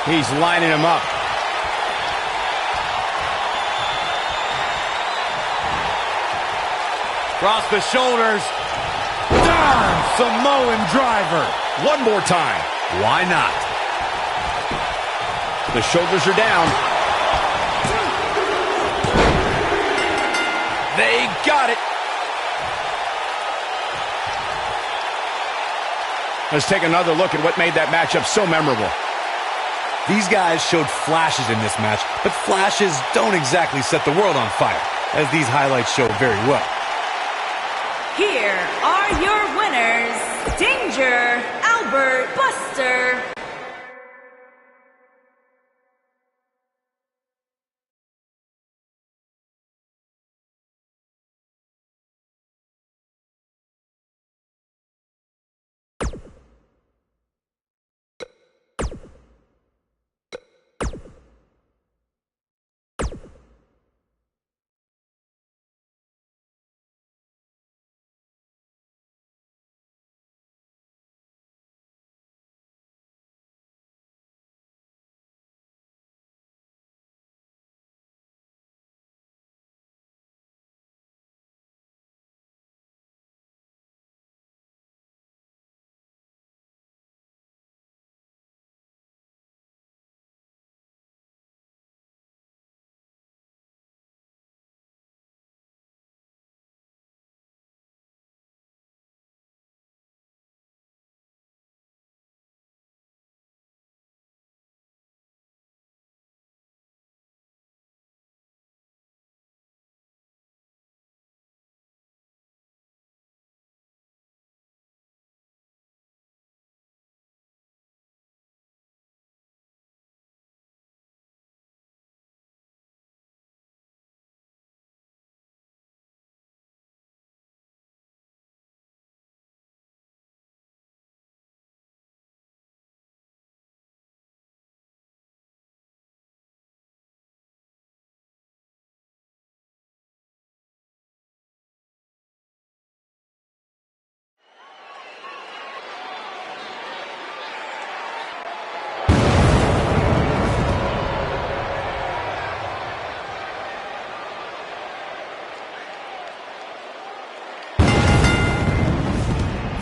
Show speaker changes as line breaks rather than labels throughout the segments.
He's lining him up. Across the shoulders. Darn Samoan driver. One more time. Why not? The shoulders are down. They got it. Let's take another look at what made that matchup so memorable.
These guys showed flashes in this match, but flashes don't exactly set the world on fire, as these highlights show very well.
Here are your winners, Danger, Albert, Buster.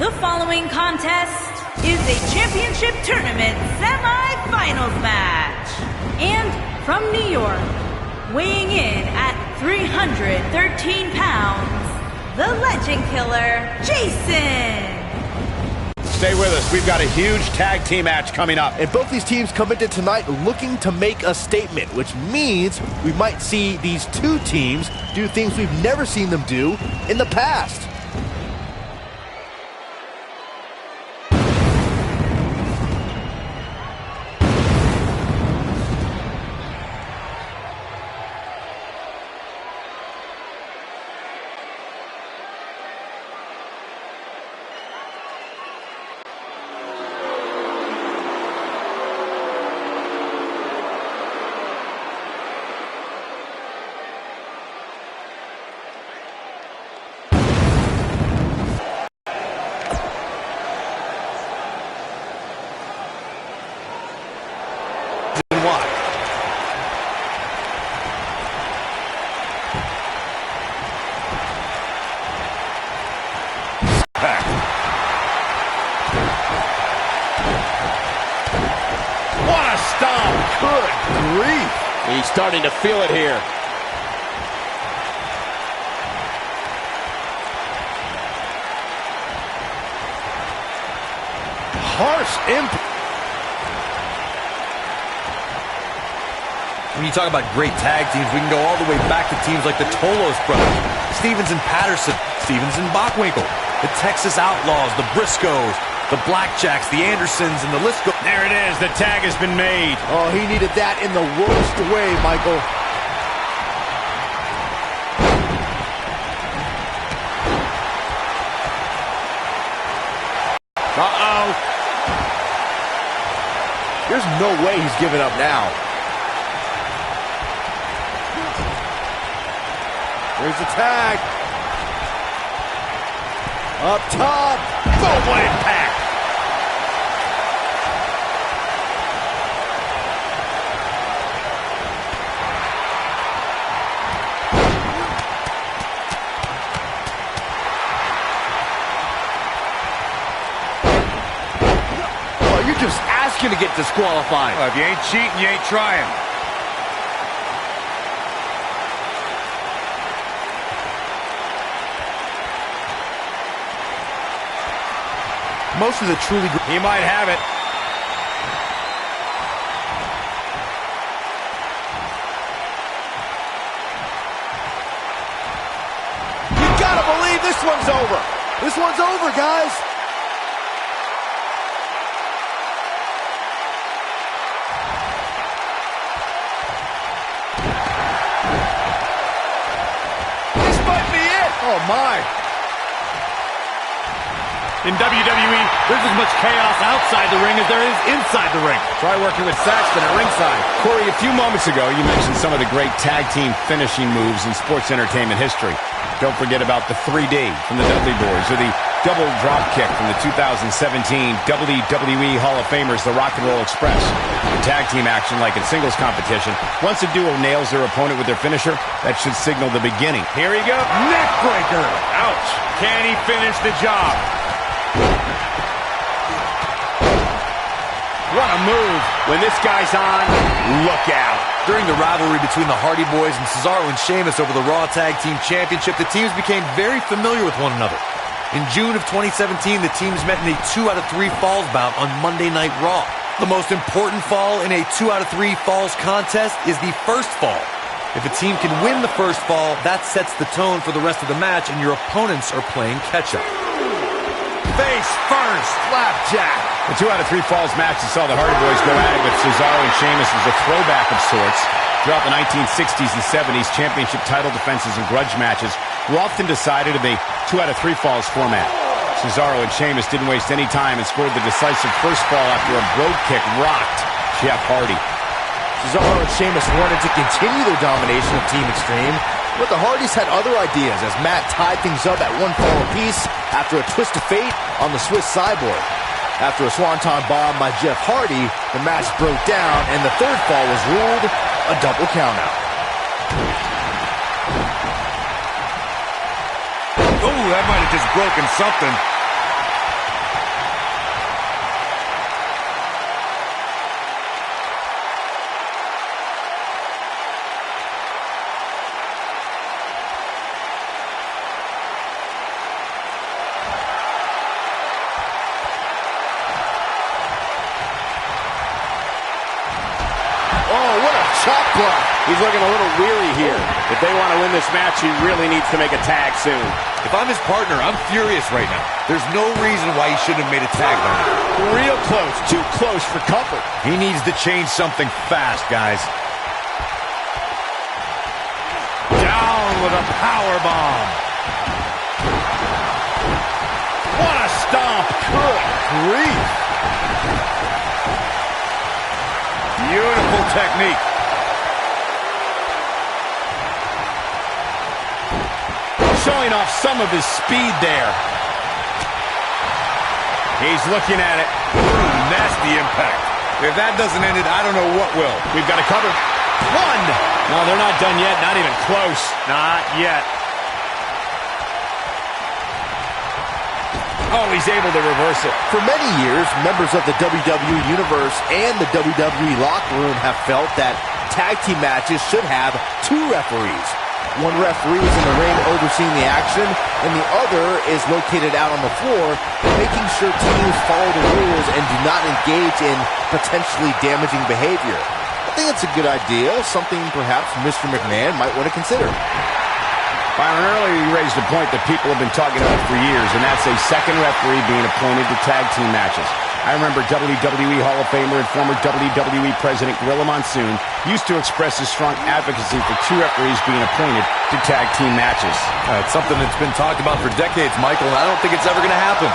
The following contest is a championship tournament semi-finals match. And from New York, weighing in at 313 pounds, the Legend Killer, Jason.
Stay with us. We've got a huge tag team match coming up.
And both these teams come into tonight looking to make a statement, which means we might see these two teams do things we've never seen them do in the past.
He's starting to feel it here. Harsh impact.
When you talk about great tag teams, we can go all the way back to teams like the Tolos brothers, Stevens and Patterson, Stevens and Bockwinkel, the Texas Outlaws, the Briscoes, the Blackjacks, the Andersons, and the list goes.
There it is. The tag has been made.
Oh, he needed that in the worst way, Michael.
Uh-oh.
There's no way he's giving up now. There's the tag. Up top. Boom, what impact.
going to get disqualified.
Well, if you ain't cheating, you ain't trying.
Most of the truly...
He might have it.
You gotta believe this one's over. This one's over, guys. This might be it. Oh, my.
In WWE, there's as much chaos outside the ring as there is inside the ring. Try working with Saxton at ringside. Corey, a few moments ago, you mentioned some of the great tag team finishing moves in sports entertainment history. Don't forget about the 3D from the Dudley Boys or the double drop kick from the 2017 WWE Hall of Famers, the Rock and Roll Express. In tag team action, like in singles competition, once a duo nails their opponent with their finisher, that should signal the beginning. Here we go. Neck breaker. Ouch. Can he finish the job? What a move. When this guy's on, look out.
During the rivalry between the Hardy Boys and Cesaro and Sheamus over the Raw Tag Team Championship, the teams became very familiar with one another. In June of 2017, the teams met in a 2 out of 3 falls bout on Monday Night Raw. The most important fall in a 2 out of 3 falls contest is the first fall. If a team can win the first fall, that sets the tone for the rest of the match, and your opponents are playing catch-up.
Face first. Flapjack.
The 2 out of 3 falls match that saw the Hardy Boys go at it with Cesaro and Sheamus was a throwback of sorts. Throughout the 1960s and 70s, championship title defenses and grudge matches were often decided in a 2 out of 3 falls format. Cesaro and Sheamus didn't waste any time and scored the decisive first fall after a brogue kick rocked Jeff Hardy.
Cesaro and Sheamus wanted to continue their domination of Team Extreme, but the Hardys had other ideas as Matt tied things up at 1 fall apiece after a twist of fate on the Swiss Cyborg. After a swanton bomb by Jeff Hardy, the match broke down and the third fall was ruled a double countout.
Oh, that might have just broken something.
Chop block. He's looking a little weary here. If they want to win this match, he really needs to make a tag soon.
If I'm his partner, I'm furious right now. There's no reason why he shouldn't have made a tag by now.
Real close. Too close for comfort.
He needs to change something fast, guys. Down with a power bomb. What a stomp. Good grief. Beautiful technique. Showing off some of his speed there. He's looking at it. Ooh, nasty impact. If that doesn't end it, I don't know what will. We've got a cover. 1. No, they're not done yet. Not even close. Not yet. Oh, he's able to reverse it.
For many years, members of the WWE Universe and the WWE locker room have felt that tag team matches should have 2 referees. One referee is in the ring overseeing the action, and the other is located out on the floor, making sure teams follow the rules and do not engage in potentially damaging behavior. I think it's a good idea, something perhaps Mr. McMahon might want to consider.
Byron, earlier you raised a point that people have been talking about for years, and that's a second referee being appointed to tag team matches. I remember WWE Hall of Famer and former WWE President Gorilla Monsoon used to express his strong advocacy for 2 referees being appointed to tag team matches.
It's something that's been talked about for decades, Michael, and I don't think it's ever going to happen.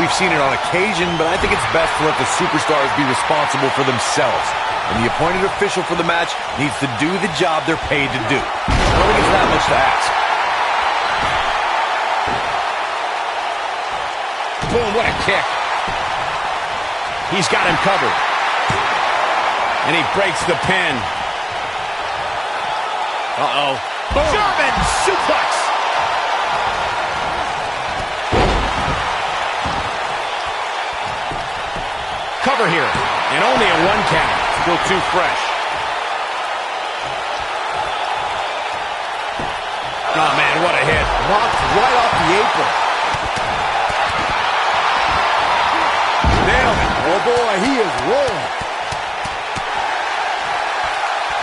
We've seen it on occasion, but I think it's best to let the superstars be responsible for themselves. And the appointed official for the match needs to do the job they're paid to do. I don't think it's that much to ask.
Boom, what a kick. He's got him covered. And he breaks the pin. Uh-oh.
German suplex.
Cover here. And only a 1 count. Still too fresh. Oh, man, what a hit.
Knocked right off the apron.
Nailed it.
Oh, boy, he is rolling.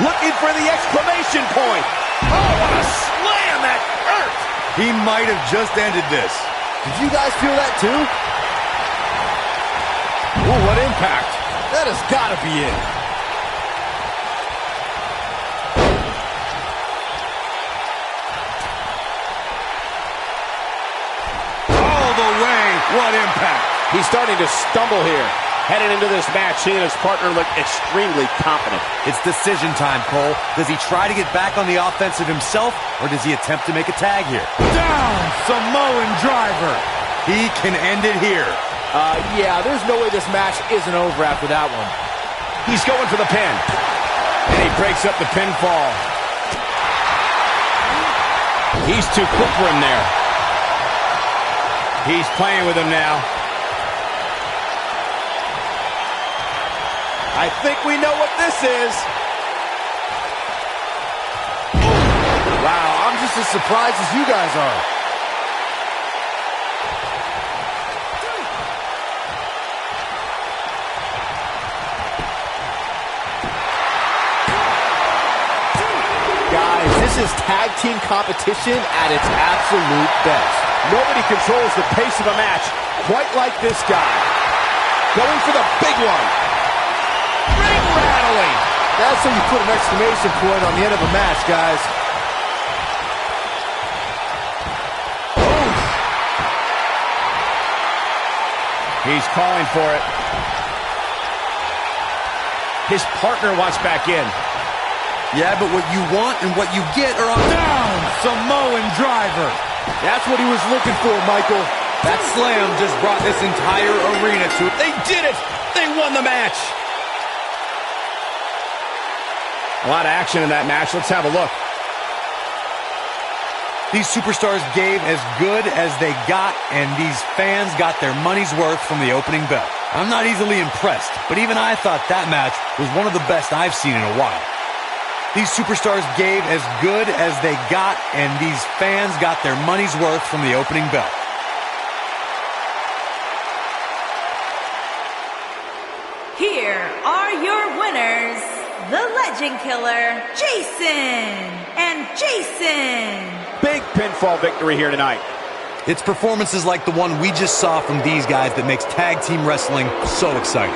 Looking for the exclamation point. Oh, what a slam. That hurt.
He might have just ended this.
Did you guys feel that too?
Ooh, what impact.
That has got to be it.
All the way. What impact.
He's starting to stumble here. Headed into this match, he and his partner look extremely confident.
It's decision time, Cole. Does he try to get back on the offensive himself, or does he attempt to make a tag here?
Down, Samoan driver.
He can end it here.
Yeah, there's no way this match isn't over after that one.
He's going for the pin. And he breaks up the pinfall. He's too quick for him there. He's playing with him now.
I think we know what this is. Wow, I'm just as surprised as you guys are. Guys, this is tag team competition at its absolute best.
Nobody controls the pace of a match quite like this guy. Going for the big one. Ring rattling.
That's how you put an exclamation point on the end of a match, guys.
Oof. He's calling for it. His partner wants back in.
Yeah, but what you want and what you get are on...
Down, Samoan driver.
That's what he was looking for, Michael.
That slam just brought this entire arena to...
They did it. They won the match. A lot of action in that match. Let's have a look.
These superstars gave as good as they got, and these fans got their money's worth from the opening bell. I'm not easily impressed, but even I thought that match was one of the best I've seen in a while. These superstars gave as good as they got, and these fans got their money's worth from the opening bell.
Here are your winners, the Legend Killer, Jason and Jason.
Big pinfall victory here tonight.
It's performances like the one we just saw from these guys that makes tag team wrestling so exciting.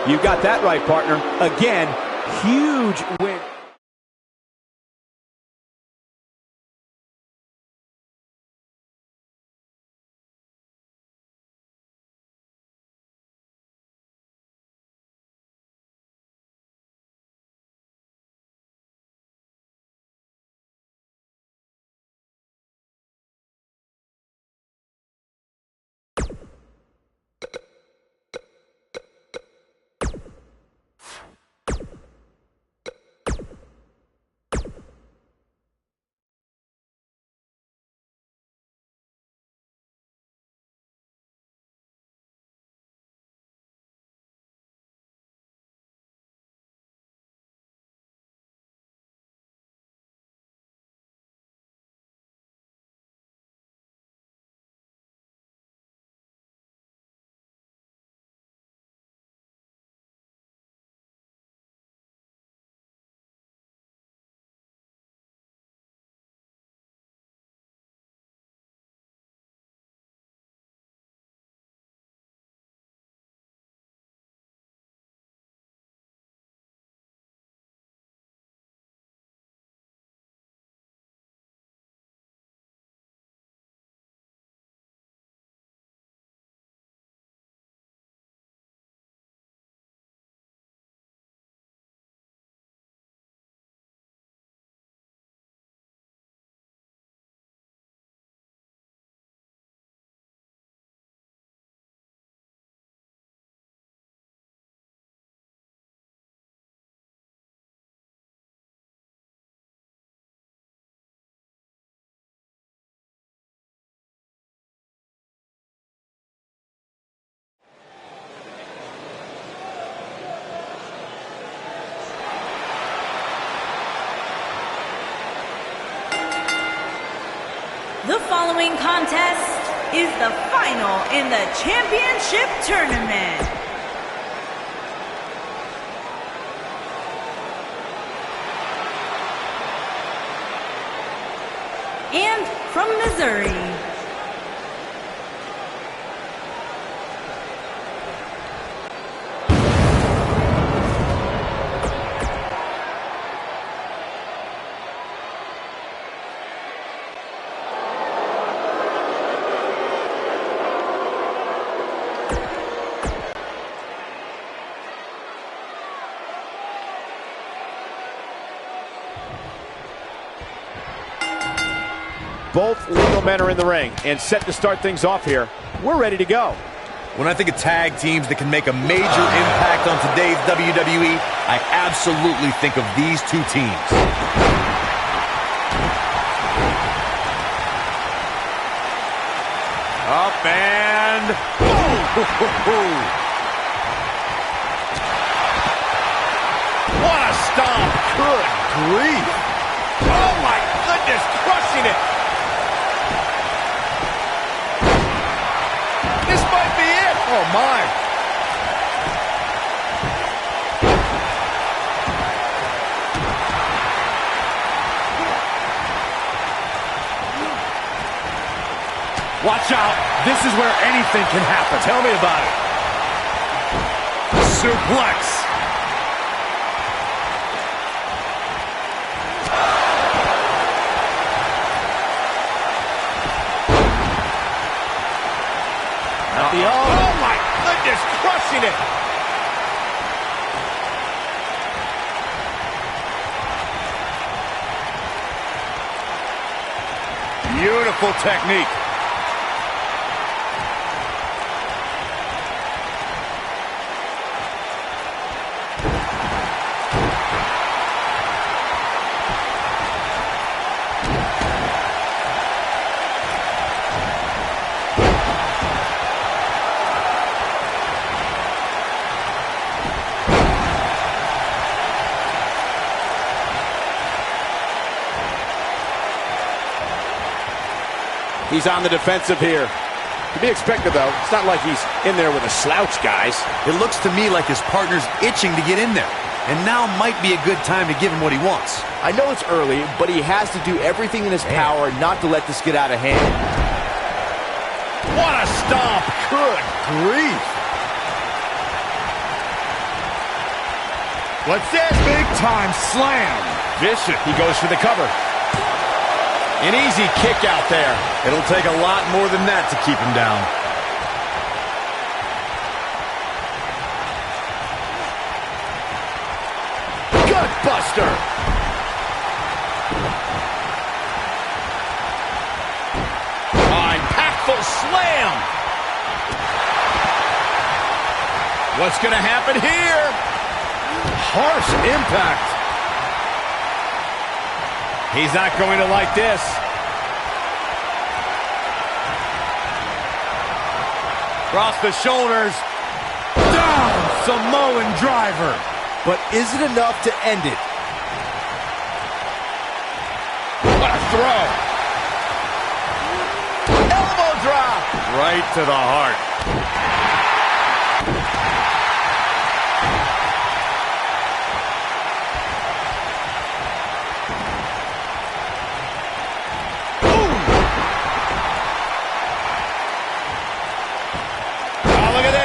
You got that right, partner. Again, huge win.
The following contest is the final in the championship tournament. And from Missouri,
both legal men are in the ring and set to start things off here. We're ready to go.
When I think of tag teams that can make a major impact on today's WWE, I absolutely think of these two teams.
Up and... What a stomp! Good grief! Oh my goodness, crushing it! This might be it! Oh my!
Watch out. This is where anything can happen.
Tell me about it.
Suplex.
Oh my goodness, crushing it!
Beautiful technique.
He's on the defensive here. To be expected, though. It's not like he's in there with a slouch, guys.
It looks to me like his partner's itching to get in there. And now might be a good time to give him what he wants.
I know it's early, but he has to do everything in his power not to let this get out of hand.
What a stomp! Good grief!
What's this? Big time slam.
Vicious. He goes for the cover. An easy kick out there.
It'll take a lot more than that to keep him down.
Gut buster. Impactful slam. What's going to happen here?
Harsh impact.
He's not going to like this.
Across the shoulders. Down. Samoan driver.
But is it enough to end it?
What a throw. Elbow drop.
Right to the heart.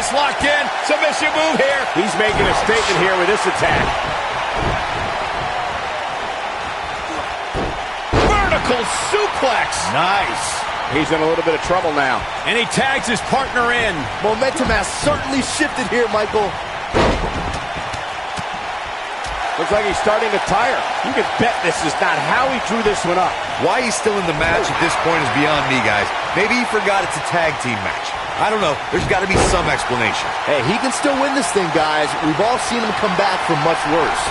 Locked in. Submission move here. He's making a statement here with this attack. Vertical suplex.
Nice.
He's in a little bit of trouble now. And he tags his partner in.
Momentum has certainly shifted here, Michael.
Looks like he's starting to tire. You can bet this is not how he drew this one up.
Why he's still in the match at this point is beyond me, guys. Maybe he forgot it's a tag team match. I don't know. There's got to be some explanation.
Hey, he can still win this thing, guys. We've all seen him come back from much worse.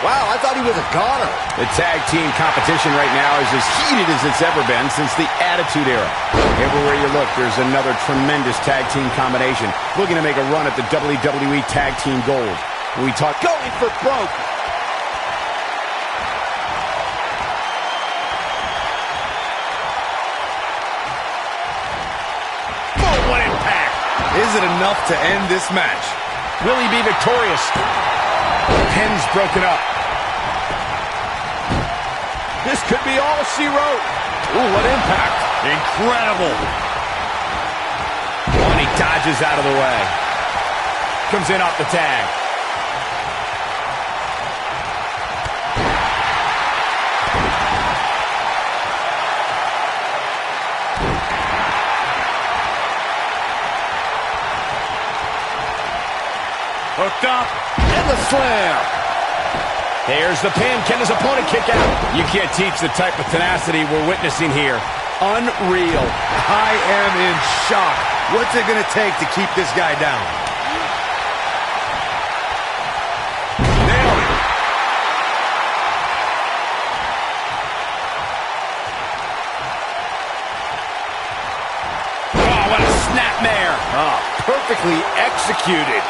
Wow, I thought he was a goner.
The tag team competition right now is as heated as it's ever been since the Attitude Era. Everywhere you look, there's another tremendous tag team combination looking to make a run at the WWE Tag Team Gold. We talk
Going for broke.
is it enough to end this match?
Will he be victorious? Pin's broken up.
This could be all she wrote. Ooh, what impact.
Incredible.
Oh, and he dodges out of the way. Comes in off the tag.
Hooked up.
And the slam.
There's the pin. Can his opponent kick out? You can't teach the type of tenacity we're witnessing here. Unreal.
I am in shock. What's it going to take to keep this guy down? Nailed it.
Oh, what a snapmare.
Oh, perfectly executed.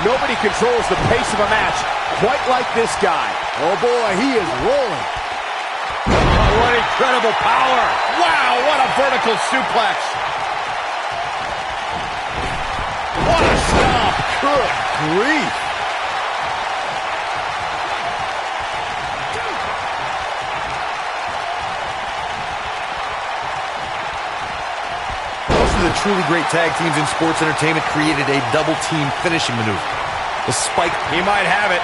Nobody controls the pace of a match quite like this guy. Oh boy, he is rolling.
Oh, what incredible power.
Wow, what a vertical suplex. What a stomp.
Good grief.
Most of the truly great tag teams in sports entertainment created a double team finishing maneuver. The spike.
He might have it.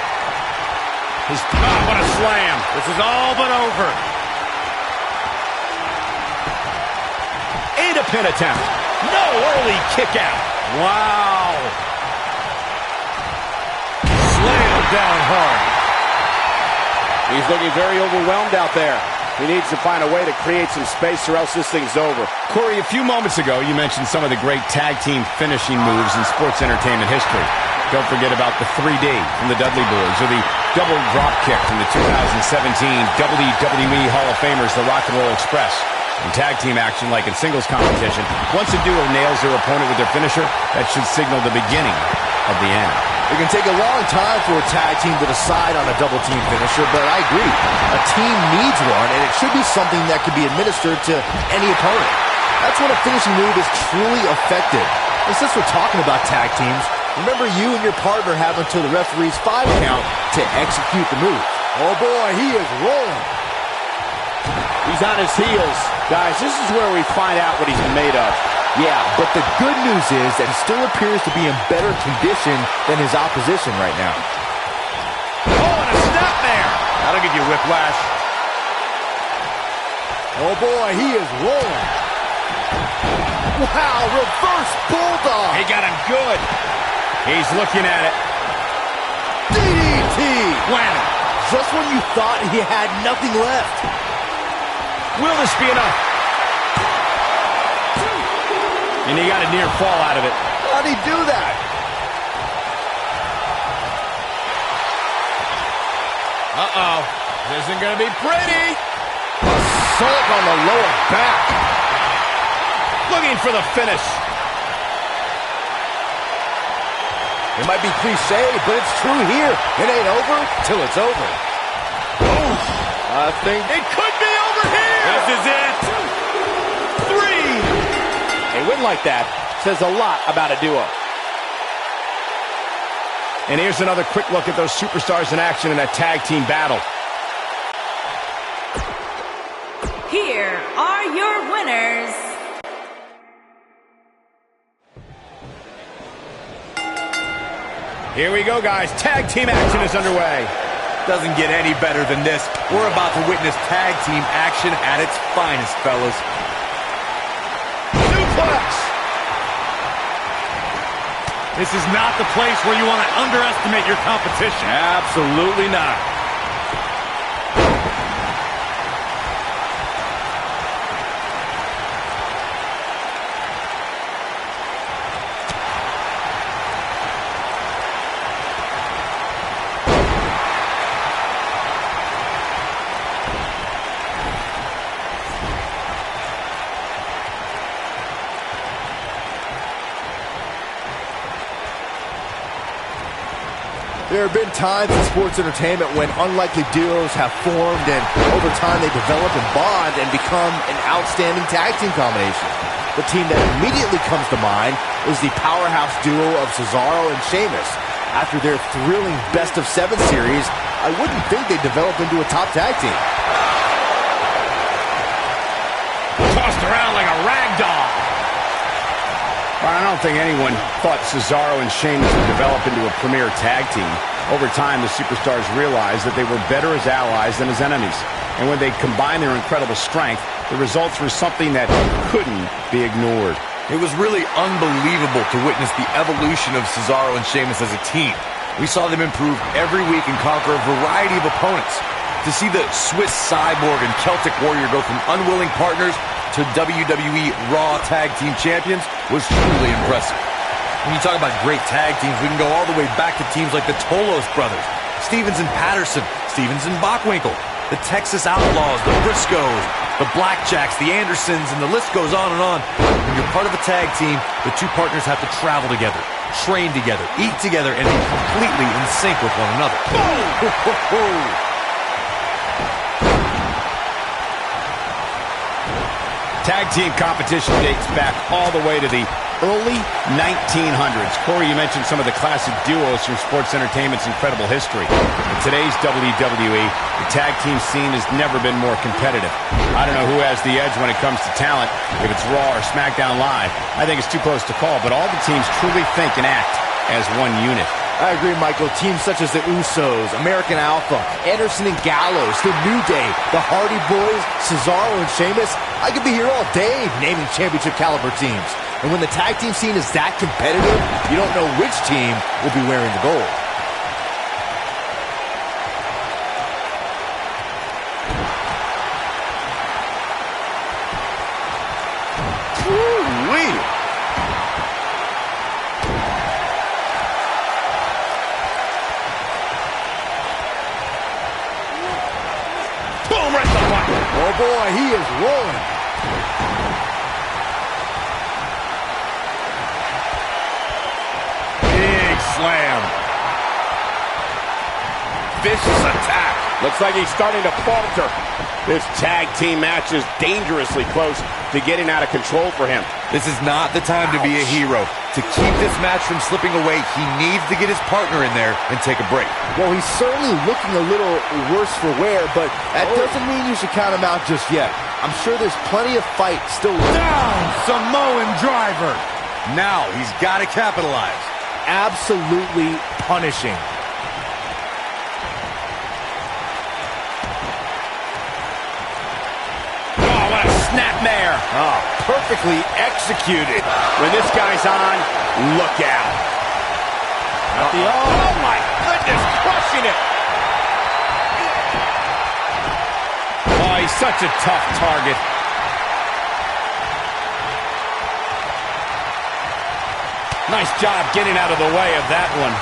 What a slam.
This is all but over.
And a pin attempt. No early kick out.
Wow. Slammed down hard.
He's looking very overwhelmed out there. He needs to find a way to create some space or else this thing's over.
Corey, a few moments ago, you mentioned some of the great tag team finishing moves in sports entertainment history. Don't forget about the 3D from the Dudley Boys or the double drop kick from the 2017 WWE Hall of Famers, the Rock and Roll Express. In tag team action, like in singles competition, once a duo nails their opponent with their finisher, that should signal the beginning of the end.
It can take a long time for a tag team to decide on a double team finisher, but I agree. A team needs one, and it should be something that can be administered to any opponent. That's when a finishing move is truly effective. And since we're talking about tag teams, remember you and your partner have until the referee's 5 count to execute the move.
Oh boy, he is rolling. He's on his heels. Guys, this is where we find out what he's made of.
Yeah, but the good news is that he still appears to be in better condition than his opposition right now.
Oh, and a snap there.
That'll give you whiplash.
Oh boy, he is rolling. Wow, reverse bulldog.
He got him good. He's looking at it.
DDT.
Wham!
Just when you thought he had nothing left.
Will this be enough? And he got a near fall out of it.
How'd he do that?
Uh-oh. This isn't going to be pretty.
Assault on the lower back.
Looking for the finish.
It might be cliche, but it's true here. It ain't over till it's over.
I think
It could be over here.
This is it.
3.
a win like that says a lot about a duo.
And here's another quick look at those superstars in action in a tag team battle.
Here are your winners.
Here we go, guys. Tag team action is underway.
Doesn't get any better than this. We're about to witness tag team action at its finest, fellas.
Suplex.
This is not the place where you want to underestimate your competition.
Absolutely not.
There have been times in sports entertainment when unlikely duos have formed, and over time they develop and bond and become an outstanding tag team combination. The team that immediately comes to mind is the powerhouse duo of Cesaro and Sheamus. After their thrilling best-of-7 series, I wouldn't think they'd develop into a top tag team.
Tossed around like a rag doll. I don't think anyone thought Cesaro and Sheamus would develop into a premier tag team. Over time, the superstars realized that they were better as allies than as enemies. And when they combined their incredible strength, the results were something that couldn't be ignored.
It was really unbelievable to witness the evolution of Cesaro and Sheamus as a team. We saw them improve every week and conquer a variety of opponents. To see the Swiss Cyborg and Celtic Warrior go from unwilling partners to WWE Raw Tag Team Champions was truly impressive. When you talk about great tag teams, we can go all the way back to teams like the Tolos brothers, Stevens and Patterson, Stevens and Bockwinkel, the Texas Outlaws, the Briscoes, the Blackjacks, the Andersons, and the list goes on and on. When you're part of a tag team, the two partners have to travel together, train together, eat together, and be completely in sync with one another.
Tag team competition dates back all the way to the early 1900s. Corey, you mentioned some of the classic duos from sports entertainment's incredible history. In today's WWE, the tag team scene has never been more competitive. I don't know who has the edge when it comes to talent, if it's Raw or SmackDown Live. I think it's too close to call, but all the teams truly think and act as one unit.
I agree, Michael. Teams such as the Usos, American Alpha, Anderson and Gallows, The New Day, the Hardy Boys, Cesaro and Sheamus. I could be here all day naming championship caliber teams. And when the tag team scene is that competitive, you don't know which team will be wearing the gold.
Woo-wee!
Boom, right to the button.
Oh boy, he is rolling.
Big slam. Vicious attack.
Looks like he's starting to falter. This tag team match is dangerously close to getting out of control for him.
This is not the time to be a hero. To keep this match from slipping away, he needs to get his partner in there and take a break.
Well, he's certainly looking a little worse for wear, but that doesn't mean you should count him out just yet. I'm sure there's plenty of fight still left.
Down, Samoan driver.
Now he's got to capitalize.
Absolutely punishing.
Oh, what a snapmare.
Oh, perfectly executed.
When this guy's on, look out.
Oh, my goodness, crushing it. Oh, he's such a tough target. Nice job getting out of the way of that one.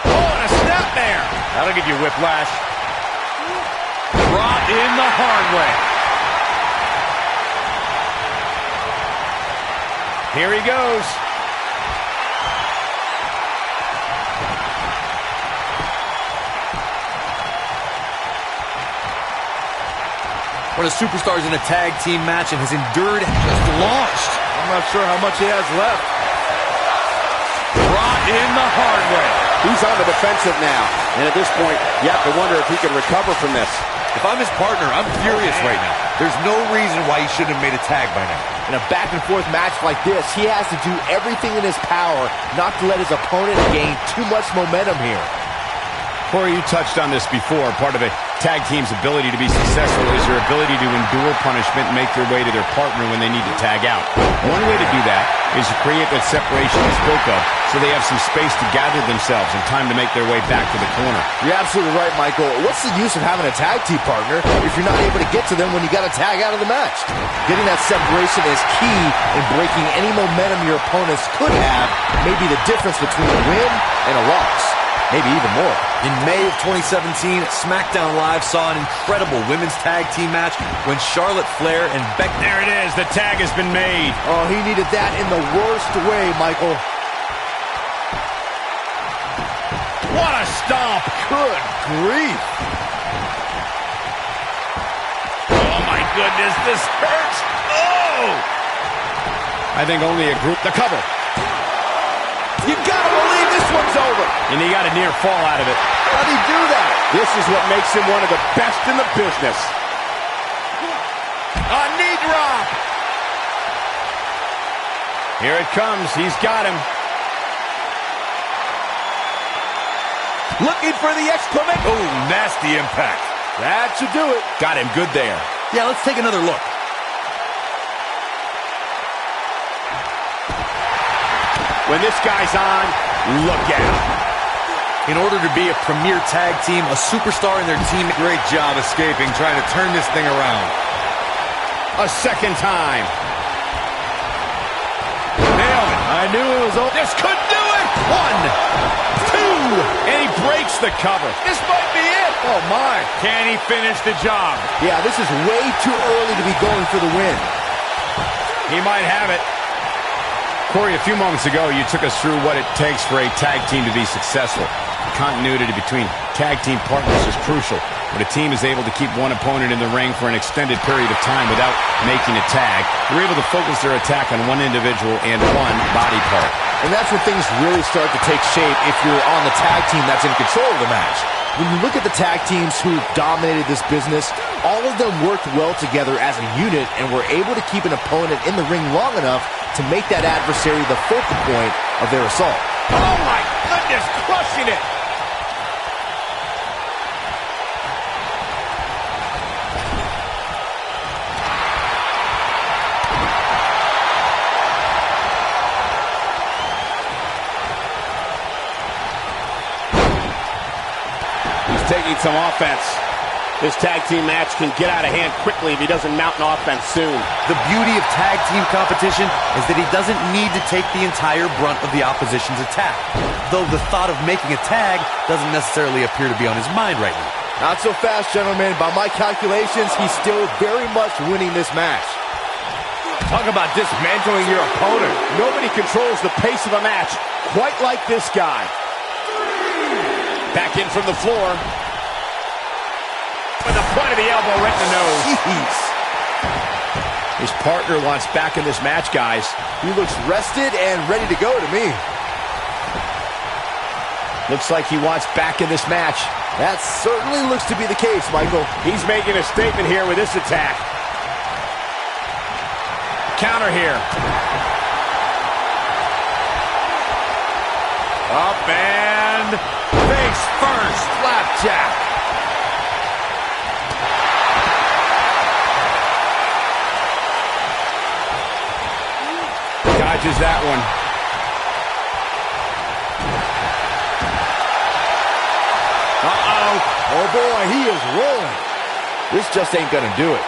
Oh, and a snapmare. That'll give you whiplash. Brought in the hard way. Here he goes.
One of the superstars in a tag team match and has endured just launched.
I'm not sure how much he has left.
Brought in the hard way.
He's on the defensive now. And at this point, you have to wonder if he can recover from this.
If I'm his partner, I'm furious right now. There's no reason why he shouldn't have made a tag by now.
In a back-and-forth match like this, he has to do everything in his power not to let his opponent gain too much momentum here.
Corey, you touched on this before. Part of a tag team's ability to be successful is your ability to endure punishment and make their way to their partner when they need to tag out. One way to do that is to create that separation you spoke of so they have some space to gather themselves and time to make their way back to the corner.
You're absolutely right, Michael. What's the use of having a tag team partner if you're not able to get to them when you got to tag out of the match? Getting that separation is key in breaking any momentum your opponents could have, maybe the difference between a win and a loss. maybe even more.
In May of 2017, SmackDown Live saw an incredible women's tag team match when Charlotte Flair and Becky...
There it is. The tag has been made.
Oh, he needed that in the worst way, Michael.
What a stomp.
Good grief.
Oh, my goodness. This hurts. Oh! I think only a group... The cover.
You gotta believe this one's over.
And he got a near fall out of it.
How'd he do that? This is what makes him one of the best in the business.
A knee drop. Here it comes. He's got him.
Looking for the exclamation.
Oh, nasty impact.
That should do it.
Got him good there.
Yeah, let's take another look.
When this guy's on, look out.
In order to be a premier tag team, a superstar in their team, great job escaping, trying to turn this thing around.
A second time. Nailed it.
I knew it was over.
This could do it. 1, 2, and he breaks the cover.
This might be it.
Oh, my. Can he finish the job?
Yeah, this is way too early to be going for the win.
He might have it. Corey, a few moments ago, you took us through what it takes for a tag team to be successful. Continuity between tag team partners is crucial. When a team is able to keep one opponent in the ring for an extended period of time without making a tag, they're able to focus their attack on one individual and one body part.
And that's when things really start to take shape if you're on the tag team that's in control of the match. When you look at the tag teams who dominated this business, all of them worked well together as a unit and were able to keep an opponent in the ring long enough to make that adversary the focal point of their assault.
Oh, my goodness, crushing it.
Taking some offense. This tag team match can get out of hand quickly if he doesn't mount an offense soon.
The beauty of tag team competition is that he doesn't need to take the entire brunt of the opposition's attack. Though the thought of making a tag doesn't necessarily appear to be on his mind right now.
Not so fast, gentlemen. By my calculations, he's still very much winning this match.
Talk about dismantling your opponent. Nobody controls the pace of a match quite like this guy. Back in from the floor. With the point of the elbow right in the nose.
Jeez.
His partner wants back in this match, guys.
He looks rested and ready to go to me.
Looks like he wants back in this match.
That certainly looks to be the case, Michael.
He's making a statement here with this attack.
Counter here.
Up and face first. Flapjack.
Dodges that one.
Uh-oh. Oh, boy, he is rolling. This just ain't gonna do it.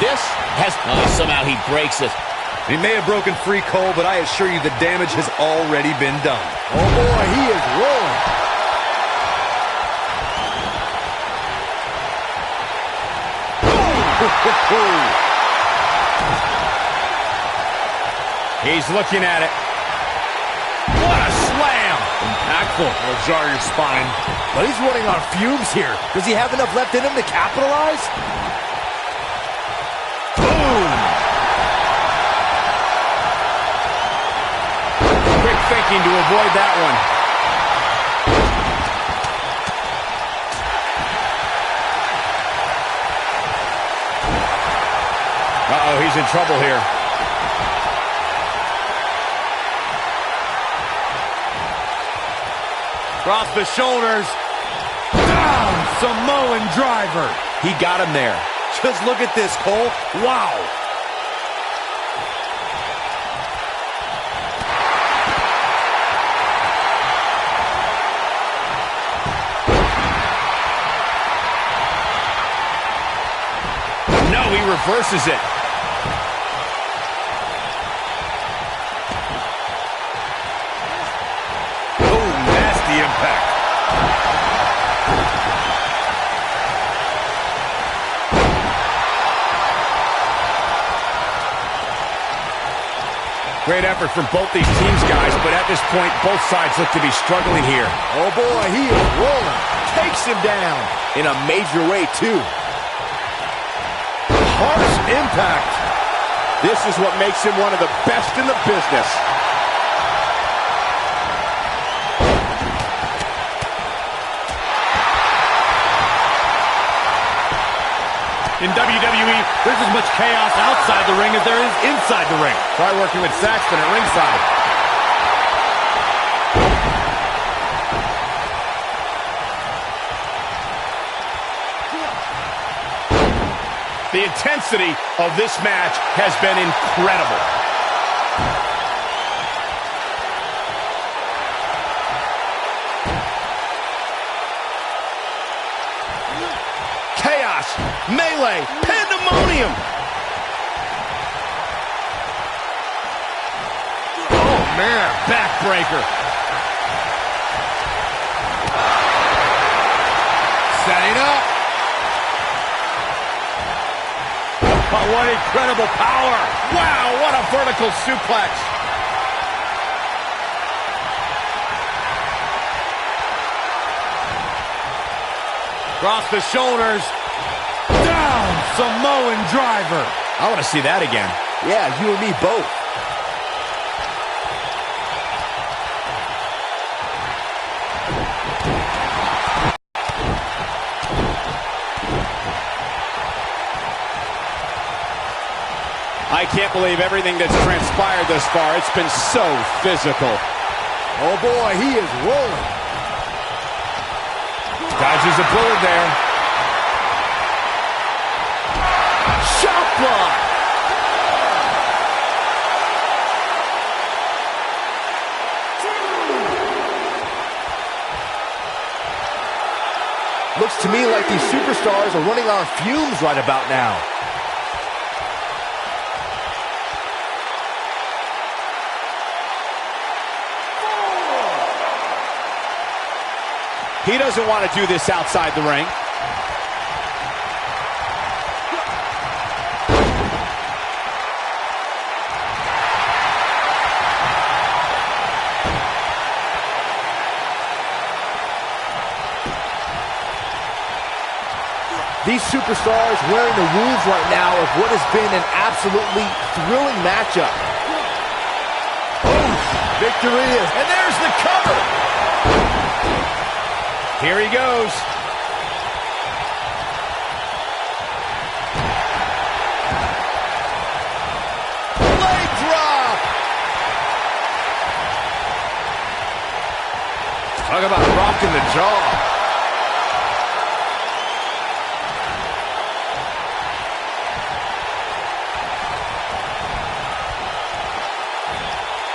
This has... somehow he breaks it.
He may have broken free, Cole, but I assure you the damage has already been done.
Oh, boy, he is rolling.
He's looking at it. What a slam!
Impactful. Will jar your spine.
But he's running on fumes here. Does he have enough left in him to capitalize?
Boom! Quick thinking to avoid that one. Uh-oh, he's in trouble here.
Across the shoulders. Down, Samoan driver.
He got him there.
Just look at this, Cole. Wow.
No, he reverses it.
Oh, nasty impact.
Great effort from both these teams, guys, but at this point, both sides look to be struggling here.
Oh, boy, he is rolling. Takes him down in a major way, too.
Harsh impact. This is what makes him one of the best in the business.
In WWE, there's as much chaos outside the ring as there is inside the ring. Try working with Saxton at ringside.
The intensity of this match has been incredible.
Chaos, melee, pandemonium.
Oh, man, backbreaker.
Setting up.
Oh, what incredible power. Wow, what a vertical suplex.
Across the shoulders. Down, Samoan driver.
I want to see that again.
Yeah, you and me both.
I can't believe everything that's transpired thus far. It's been so physical.
Oh, boy, he is rolling.
Dodges a bullet there.
Shot block.
Looks to me like these superstars are running on fumes right about now.
He doesn't want to do this outside the ring.
These superstars wearing the wounds right now of what has been an absolutely thrilling matchup.
Oh, victory is, and there's the cover.
Here he goes.
Leg drop.
Talk about rocking the jaw.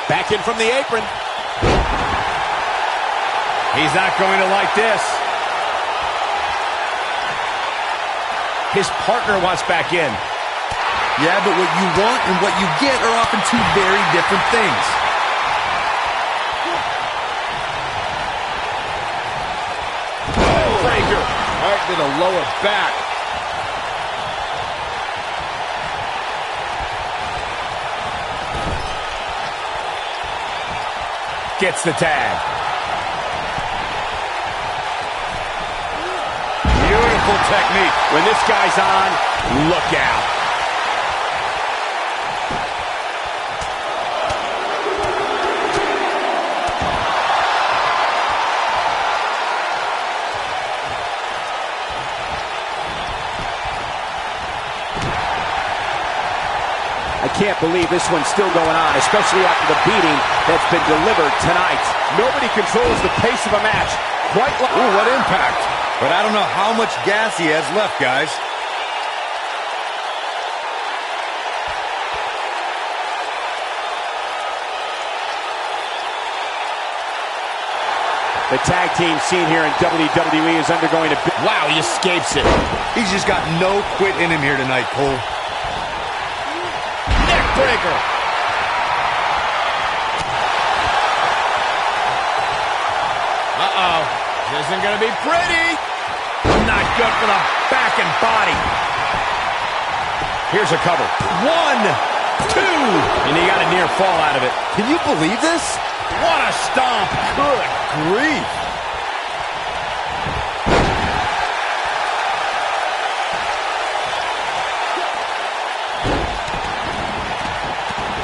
Back in from the apron.
He's not going to like this. His partner wants back in.
Yeah, but what you want and what you get are often two very different things.
Breaker. Right to the lower back.
Gets the tag.
Beautiful technique.
When this guy's on, look out. I can't believe this one's still going on, especially after the beating that's been delivered tonight. Nobody controls the pace of a match quite like...
Ooh, what impact. But I don't know how much gas he has left, guys.
The tag team scene here in WWE is undergoing a...
Wow, he escapes it.
He's just got no quit in him here tonight, Cole.
Backbreaker. Uh-oh. This isn't going to be pretty. Not good for the back and body.
Here's a cover.
1, 2.
And he got a near fall out of it.
Can you believe this?
What a stomp.
Good grief.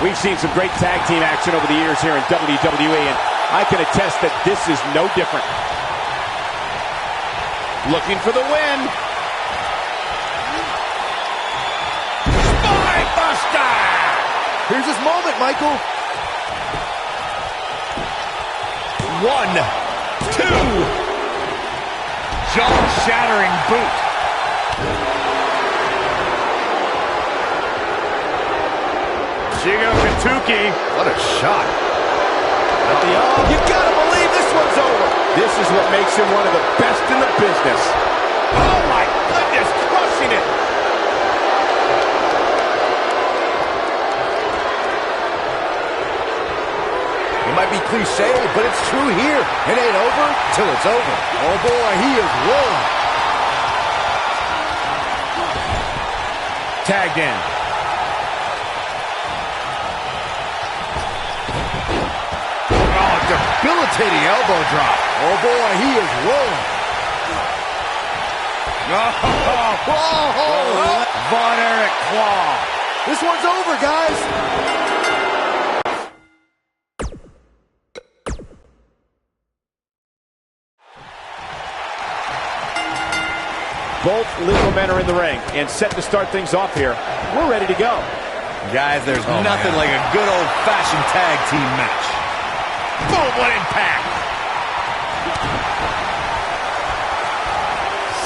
We've seen some great tag team action over the years here in WWE, and I can attest that this is no different. Looking for the win. Spine Buster!
Here's his moment, Michael.
1, 2. Jaw-shattering boot. Shigo Katuki.
What a shot.
You gotta believe this one's over. This is what makes him one of the best in the business. Oh my goodness, crushing it.
It might be cliche, but it's true here. It ain't over till it's over. Oh boy, he is rolling.
Tagged in.
Oh, debilitating elbow drop. Oh boy, he is rolling.
Oh, Von Erich Claw.
This one's over, guys.
Both legal men are in the ring and set to start things off here. We're ready to go.
Guys, there's nothing like a good old-fashioned tag team match.
Boom, what impact.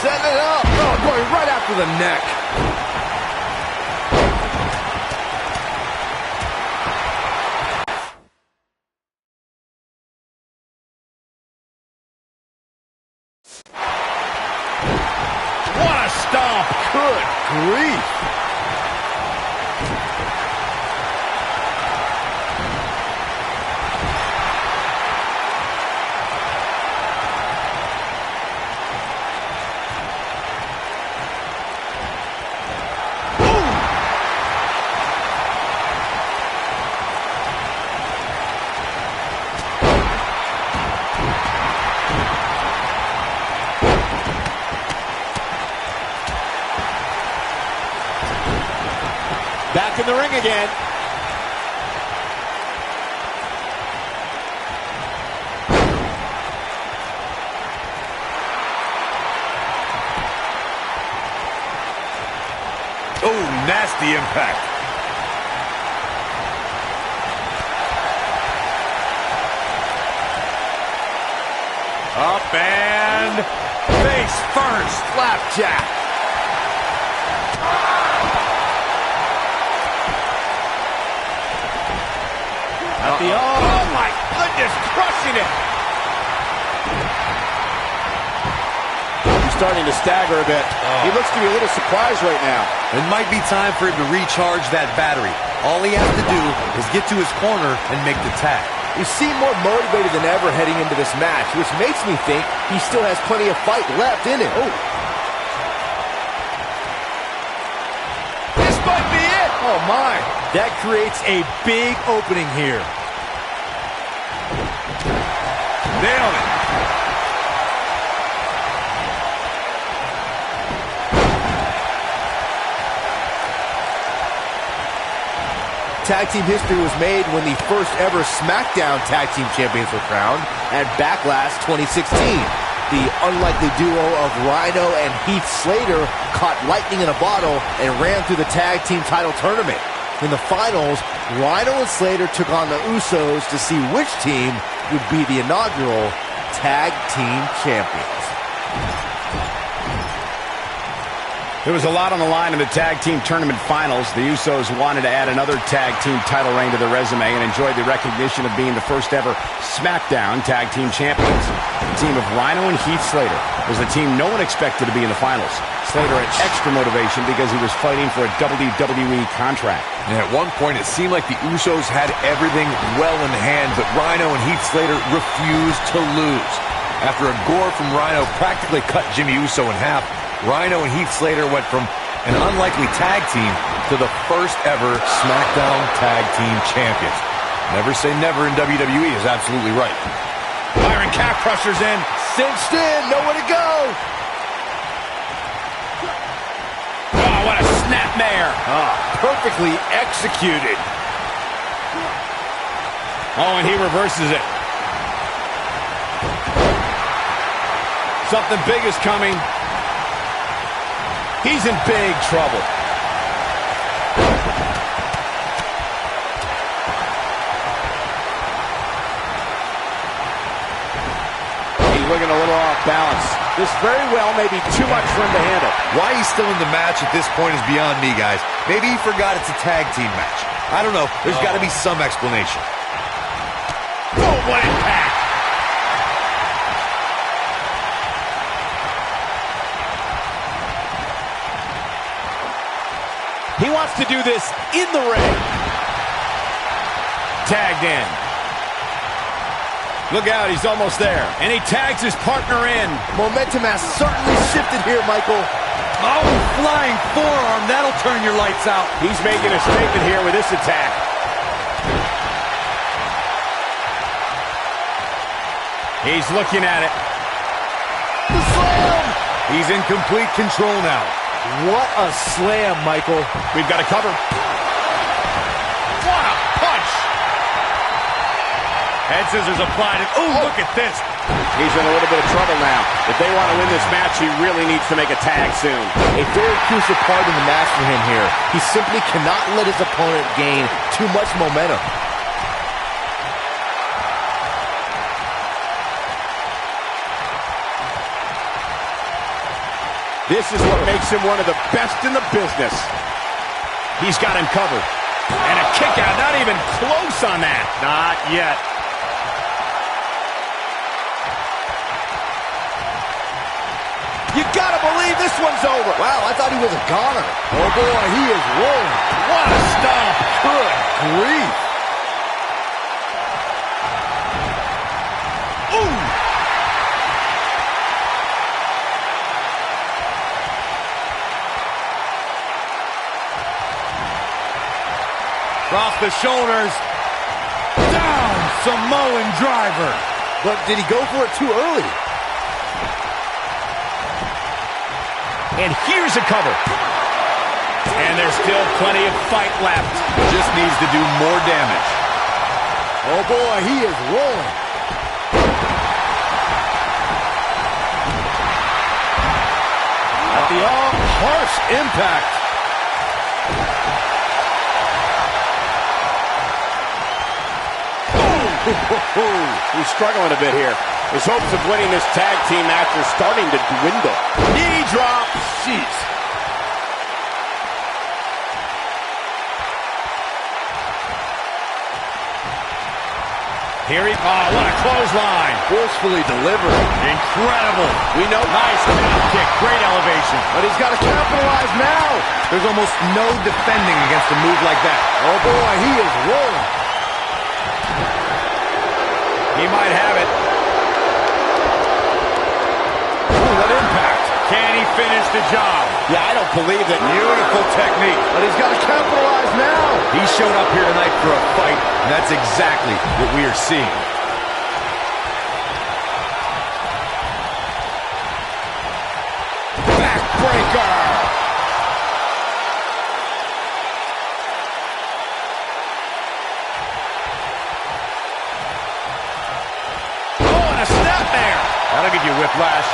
Set it up. Oh, going right after the neck.
What a stomp.
Good grief.
Back in the ring again.
Oh, nasty impact.
Up and face first.
Flapjack.
Oh my goodness, crushing it. He's starting to stagger a bit. He looks to be a little surprised right now.
It might be time for him to recharge that battery. All he has to do is get to his corner and make the tag.
You seem more motivated than ever heading into this match, which makes me think he still has plenty of fight left in him. Oh.
This might be it.
Oh my. That creates a big opening here.
Nailed it.
Tag team history was made when the first ever SmackDown Tag Team Champions were crowned at Backlash 2016. The unlikely duo of Rhino and Heath Slater caught lightning in a bottle and ran through the tag team title tournament. In the finals, Rhino and Slater took on the Usos to see which team would be the inaugural Tag Team Champions.
There was a lot on the line in the tag team tournament finals. The Usos wanted to add another tag team title reign to their resume and enjoyed the recognition of being the first ever SmackDown tag team champions. The team of Rhino and Heath Slater was the team no one expected to be in the finals. Slater had extra motivation because he was fighting for a WWE contract.
And at one point, it seemed like the Usos had everything well in hand, but Rhino and Heath Slater refused to lose. After a gore from Rhino practically cut Jimmy Uso in half, Rhino and Heath Slater went from an unlikely tag team to the first ever SmackDown Tag Team Champions. Never say never in WWE is absolutely right.
Byron calf crushers in.
Cinched in, nowhere to go.
Oh, what a snapmare.
Perfectly executed.
Oh, and he reverses it. Something big is coming. He's in big trouble.
He's looking a little off balance. This very well may be too much for him to handle.
Why he's still in the match at this point is beyond me, guys. Maybe he forgot it's a tag team match. I don't know. There's got to be some explanation.
Whoa, what impact!
He wants to do this in the ring.
Tagged in. Look out, he's almost there. And he tags his partner in.
Momentum has certainly shifted here, Michael.
Oh, flying forearm. That'll turn your lights out.
He's making a statement here with this attack.
He's looking at it.
The slam!
He's in complete control now.
What a slam, Michael.
We've got to cover. What a punch! Head scissors applied. And ooh, look at this.
He's in a little bit of trouble now. If they want to win this match, he really needs to make a tag soon.
A very crucial part in the match for him here. He simply cannot let his opponent gain too much momentum.
This is what makes him one of the best in the business.
He's got him covered. And a kick out, not even close on that.
Not yet.
You gotta believe this one's over. Wow, I thought he was a goner. Oh boy, he is rolling.
What a stomp.
Good grief.
Ooh.
Across the shoulders. Down, Samoan driver.
But did he go for it too early?
And here's a cover. And there's still plenty of fight left.
Just needs to do more damage.
Oh boy, he is rolling.
At the harsh impact.
He's struggling a bit here. His hopes of winning this tag team match are starting to dwindle. Knee drop.
Jeez.
Here he, oh, what a clothesline.
Forcefully delivered.
Incredible.
We know.
Nice calf kick, great elevation.
But he's got to capitalize now.
There's almost no defending against a move like that.
Oh boy, he is rolling.
He might have it. Ooh, what impact. Can he finish the job?
Yeah, I don't believe that.
Beautiful technique.
But he's got to capitalize now.
He showed up here tonight for a fight, and that's exactly what we are seeing.
Backbreaker. Oh, and a snap there. That'll give you whiplash.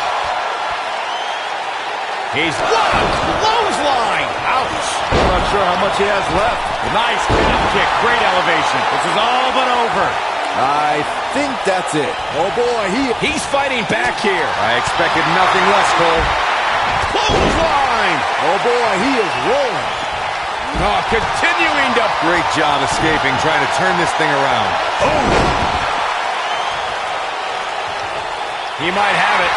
He's what a clothesline! Ouch!
I'm not sure how much he has left.
Nice calf kick, great elevation. This is all but over.
I think that's it. Oh boy,
He's fighting back here.
I expected nothing less, Cole.
Clothesline!
oh boy, he is rolling.
Oh, continuing to...
Great job escaping, trying to turn this thing around.
Oh! He might have it.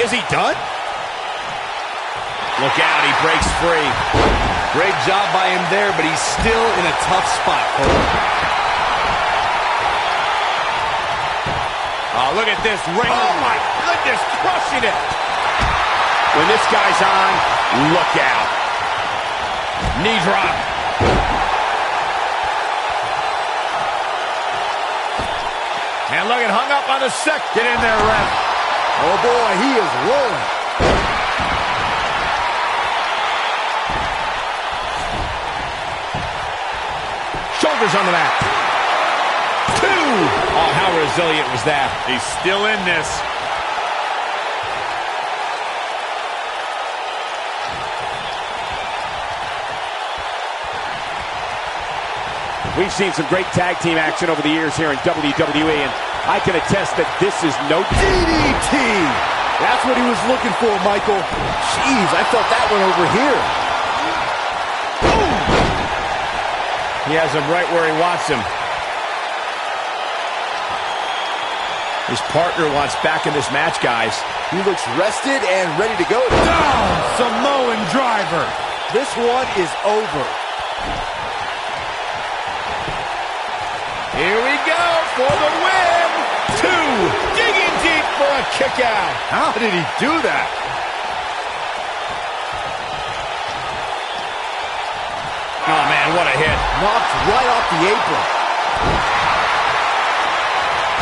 Is he done?
Look out, he breaks free.
Great job by him there, but he's still in a tough spot, Cole.
Oh, look at this ring.
Oh, my goodness, crushing it. When this guy's on, look out.
Knee drop. And look at hung up on the sec. Get in there, ref.
Oh, boy, he is rolling.
Shoulders on the mat. 2. Oh, how resilient was that?
He's still in this.
We've seen some great tag team action over the years here in WWE, and I can attest that this is no...
DDT! That's what he was looking for, Michael. Jeez, I felt that one over here.
He has him right where he wants him. His partner wants back in this match, guys.
He looks rested and ready to go.
Down, Samoan driver.
This one is over.
Here we go for the win. 2. Digging deep for a kick out.
How did he do that?
Oh, man, what a hit.
Knocked right off the apron.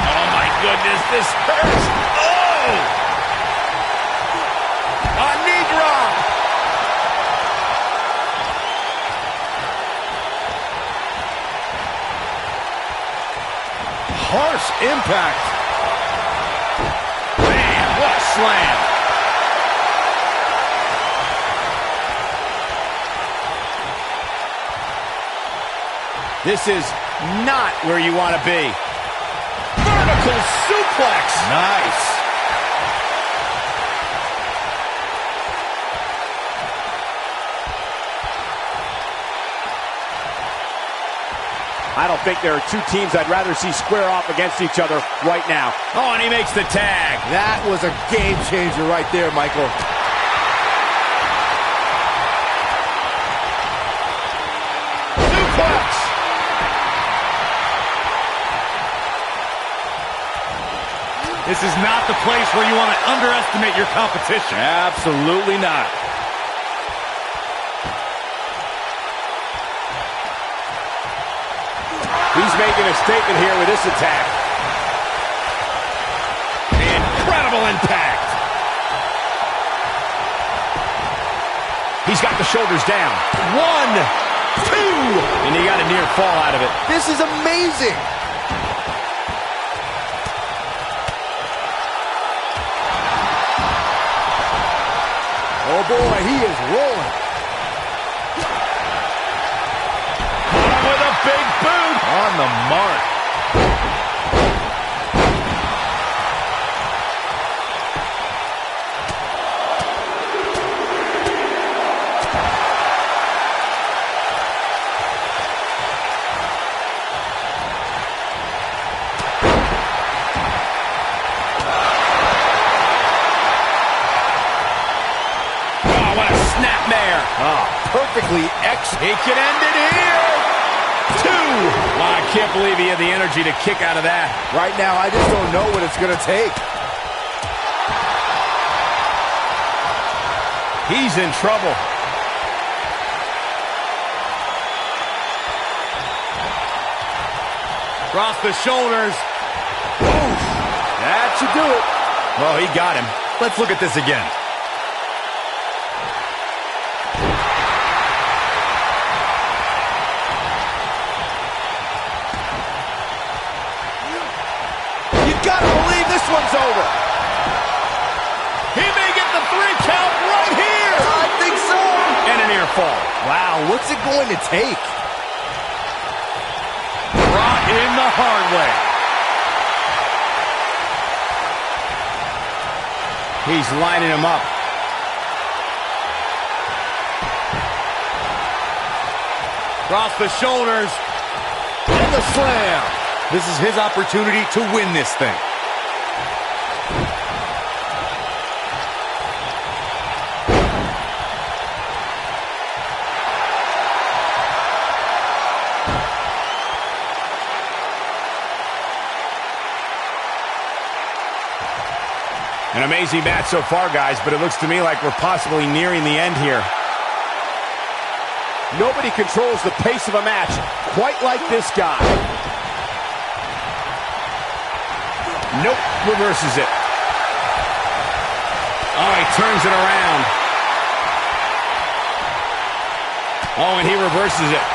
Oh, my goodness, this hurts. Oh! A knee drop.
Harsh impact.
Man, what a slam. This is not where you want to be. Vertical suplex.
Nice.
I don't think there are two teams I'd rather see square off against each other right now.
Oh, and he makes the tag.
That was a game changer right there, Michael.
Suplex. This is not the place where you want to underestimate your competition.
Absolutely not.
He's making a statement here with this attack.
Incredible impact. He's got the shoulders down. 1, 2. And he got a near fall out of it.
This is amazing. Oh, boy, he is rolling.
With a big boot.
On the mark.
Oh, what a snapmare.
Perfectly
He can end it here. 2. Wow, I can't believe he had the energy to kick out of that.
Right now, I just don't know what it's going to take.
He's in trouble. Across the shoulders.
Oof. That should do it.
Well, he got him. Let's look at this again.
Gotta believe this one's over.
He may get the 3 count right here.
I think so.
And a near fall.
Wow, what's it going to take?
Brought in the hard way. He's lining him up.
Across the shoulders. And the slam.
This is his opportunity to win this thing.
An amazing match so far, guys, but it looks to me like we're possibly nearing the end here.
Nobody controls the pace of a match quite like this guy.
Nope, reverses it. Oh, he turns it around. Oh, and he reverses it.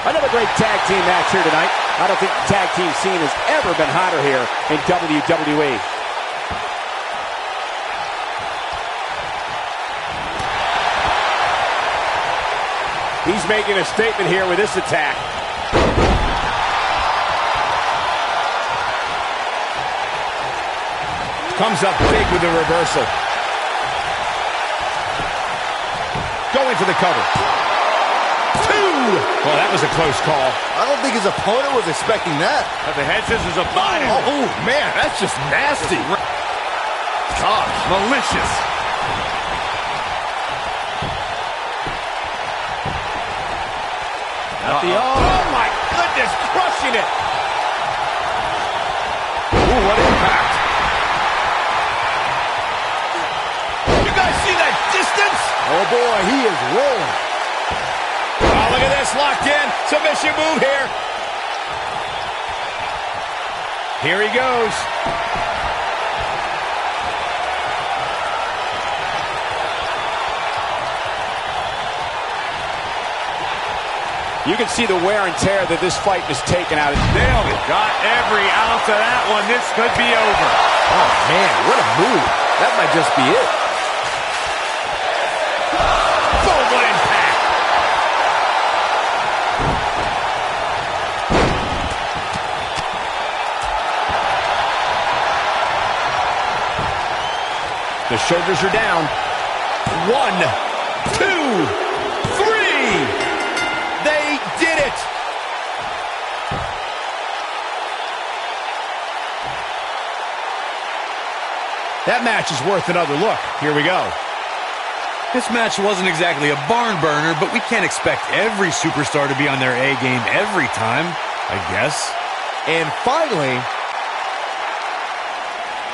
Another great tag team match here tonight. I don't think the tag team scene has ever been hotter here in WWE. He's making a statement here with this attack.
Comes up big with the reversal. Going for the cover. Well, that was a close call.
I don't think his opponent was expecting that.
The head scissors applied.
Oh, man, that's just nasty.
Gosh, malicious. Oh, my goodness, crushing it.
Ooh, what impact.
You guys see that distance?
Oh, boy, he is rolling.
Oh, look at this, locked in. Submission move here. Here he goes.
You can see the wear and tear that this fight has taken out.
Nailed it. Got every ounce of that one. This could be over.
Oh, man, what a move. That might just be it.
Boom, what impact.
The shoulders are down. 1, 2, 3.
They did it.
That match is worth another look. Here we go.
This match wasn't exactly a barn burner, but we can't expect every superstar to be on their A game every time, I guess.
And finally,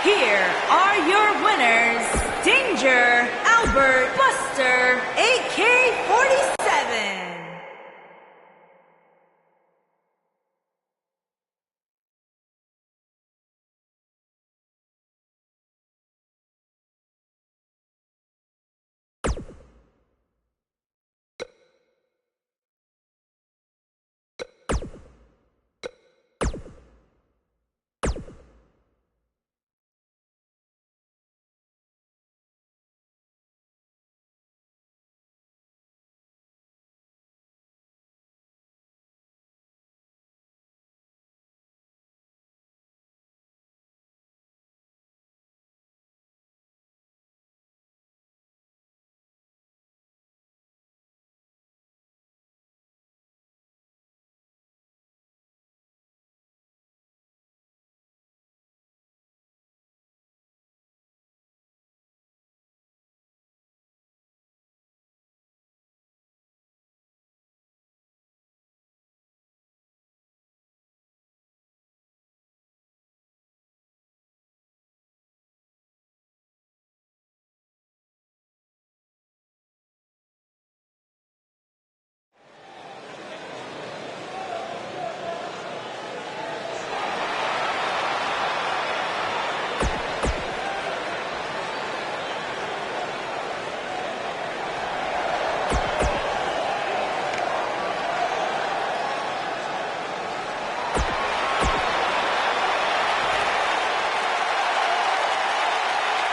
Here are your winners, Danger, Albert, Buster, AK-47.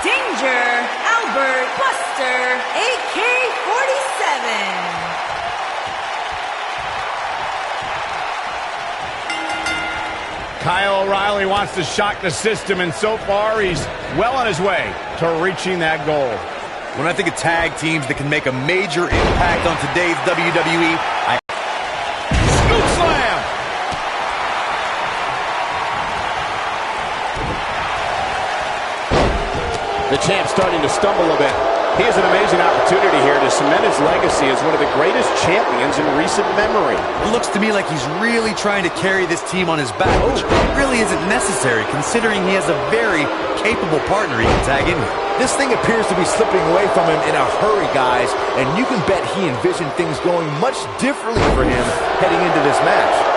Danger, Albert, Buster, AK-47.
Kyle O'Reilly wants to shock the system, and so far he's well on his way to reaching that goal.
When I think of tag teams that can make a major impact on today's WWE,
Scoop slam!
The champ's starting to stumble a bit. He has an amazing opportunity here to cement his legacy as one of the greatest champions in recent memory.
it looks to me like he's really trying to carry this team on his back, which really isn't necessary considering he has a very capable partner he can tag in with.
This thing appears to be slipping away from him in a hurry, guys, and you can bet he envisioned things going much differently for him heading into this match.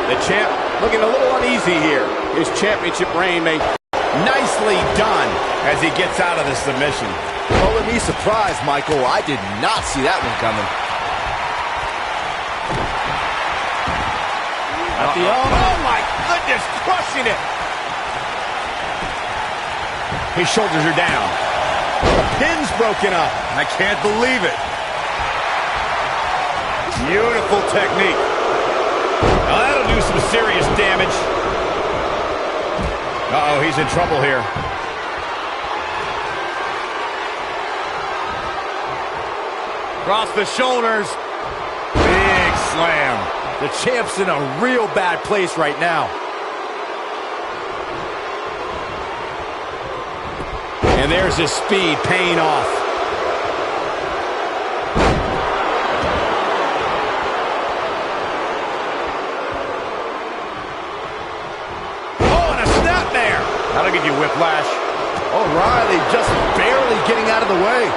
The champ looking a little uneasy here. His championship reign may
Nicely done as he gets out of the submission.
Calling me surprised, Michael. I did not see that one coming.
Oh my goodness, crushing it. His shoulders are down. The pin's broken up.
I can't believe it.
Beautiful technique. Now that'll do some serious damage. Uh-oh, he's in trouble here.
Across the shoulders. Big slam.
The champ's in a real bad place right now.
And there's his speed paying off.
That'll give you whiplash.
O'Reilly just barely getting out of the way.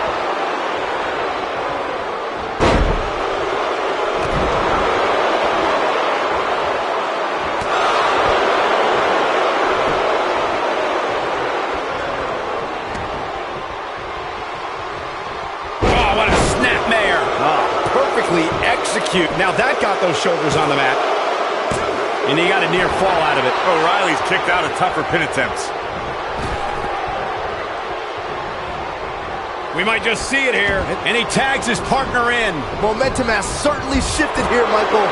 Oh, what a snapmare.
Perfectly execute.
Now that got those shoulders on the mat. And he got a near fall out of it.
O'Reilly's kicked out of tougher pin attempts.
We might just see it here. And he tags his partner in.
Momentum has certainly shifted here, Michael.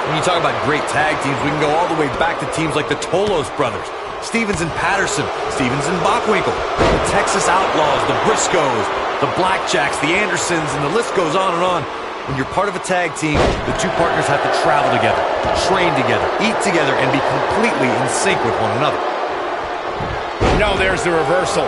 When you talk about great tag teams, we can go all the way back to teams like the Tolos brothers, Stevens and Patterson, Stevens and Bockwinkel, the Texas Outlaws, the Briscoes, the Blackjacks, the Andersons, and the list goes on and on. When you're part of a tag team, the two partners have to travel together, train together, eat together, and be completely in sync with one another.
No, there's the reversal.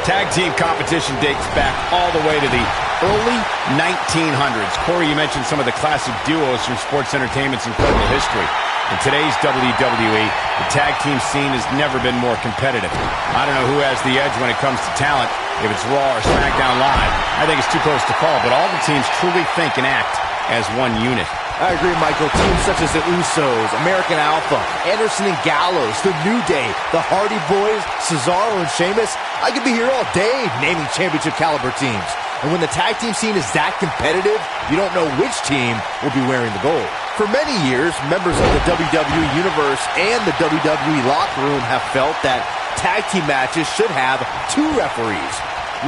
Tag team competition dates back all the way to the early 1900s. Corey, you mentioned some of the classic duos from sports entertainment's incredible history. In today's WWE, the tag team scene has never been more competitive. I don't know who has the edge when it comes to talent, if it's Raw or SmackDown Live. I think it's too close to call, but all the teams truly think and act as one unit.
I agree, Michael. Teams such as the Usos, American Alpha, Anderson and Gallows, The New Day, the Hardy Boys, Cesaro and Sheamus. I could be here all day naming championship caliber teams. And when the tag team scene is that competitive, you don't know which team will be wearing the gold. For many years, members of the WWE Universe and the WWE locker room have felt that tag team matches should have two referees.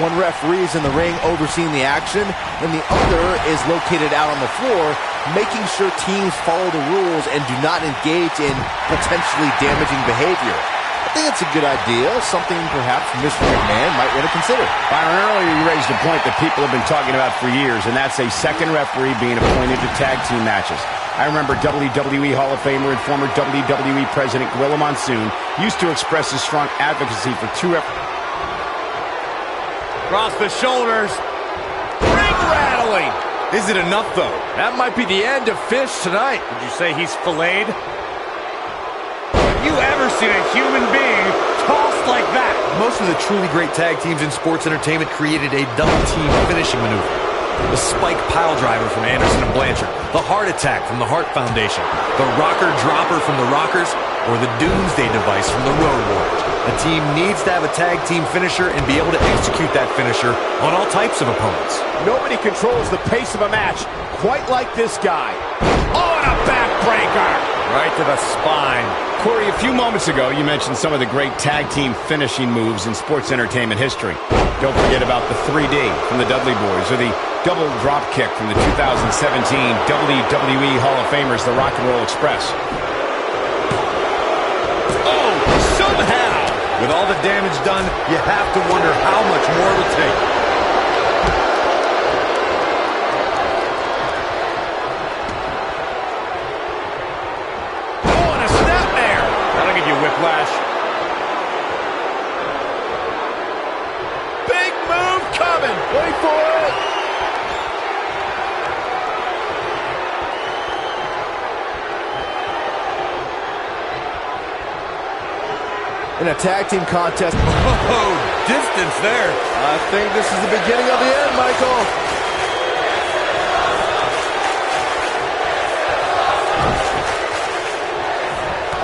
One referee is in the ring overseeing the action, and the other is located out on the floor, making sure teams follow the rules and do not engage in potentially damaging behavior. I think it's a good idea, something perhaps Mr. McMahon might want to consider.
Byron, earlier you raised a point that people have been talking about for years, and that's a second referee being appointed to tag team matches. I remember WWE Hall of Famer and former WWE President Gorilla Monsoon used to express his strong advocacy for two referees.
Across the shoulders.
Ring rattling!
Is it enough, though?
That might be the end of Fish tonight.
Would you say he's filleted? Have you ever seen a human being tossed like that? Most of the truly great tag teams in sports entertainment created a double team finishing maneuver. The spike pile driver from Anderson and Blanchard, the heart attack from the Hart Foundation, the rocker dropper from the Rockers, or the doomsday device from the Road Warriors. A team needs to have a tag team finisher and be able to execute that finisher on all types of opponents.
Nobody controls the pace of a match quite like this guy.
Oh, and a backbreaker!
Right to the spine.
Corey, a few moments ago, you mentioned some of the great tag team finishing moves in sports entertainment history. Don't forget about the 3D from the Dudley Boys, or the double drop kick from the 2017 WWE Hall of Famers, the Rock and Roll Express.
Oh, somehow! With all the damage done, you have to wonder how much more it'll take.
Oh, and a snapmare! That'll give you whiplash.
Big move coming. Wait for it.
In a tag team contest.
Oh, distance there.
I think this is the beginning of the end, Michael.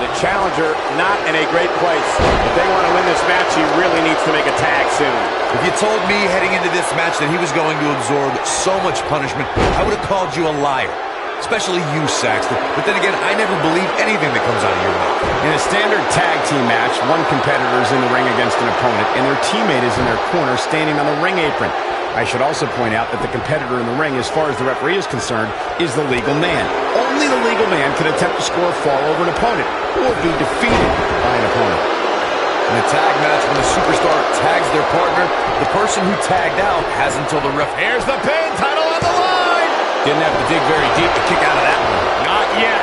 The challenger not in a great place. If they want to win this match, he really needs to make a tag soon.
If you told me heading into this match that he was going to absorb so much punishment, I would have called you a liar. Especially you, Saxton. But then again, I never believe anything that comes out of your mouth.
In a standard tag team match, one competitor is in the ring against an opponent, and their teammate is in their corner standing on the ring apron. I should also point out that the competitor in the ring, as far as the referee is concerned, is the legal man. Only the legal man can attempt to score a fall over an opponent, or be defeated by an opponent.
In a tag match, when the superstar tags their partner, the person who tagged out has until the ref...
Here's the pin, title on the line.
Didn't have to dig very deep to kick out of that one.
Not yet.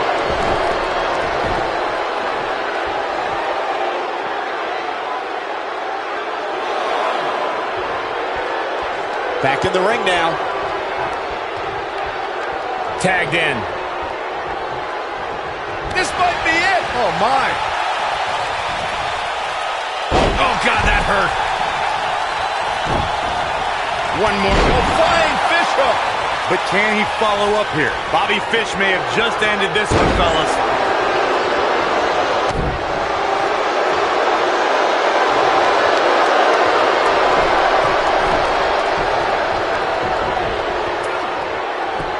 Back in the ring now.
Tagged in.
This might be it. Oh, my.
Oh, God, that hurt. One more.
Oh, flying fish hook.
But can he follow up here?
Bobby Fish may have just ended this one, fellas.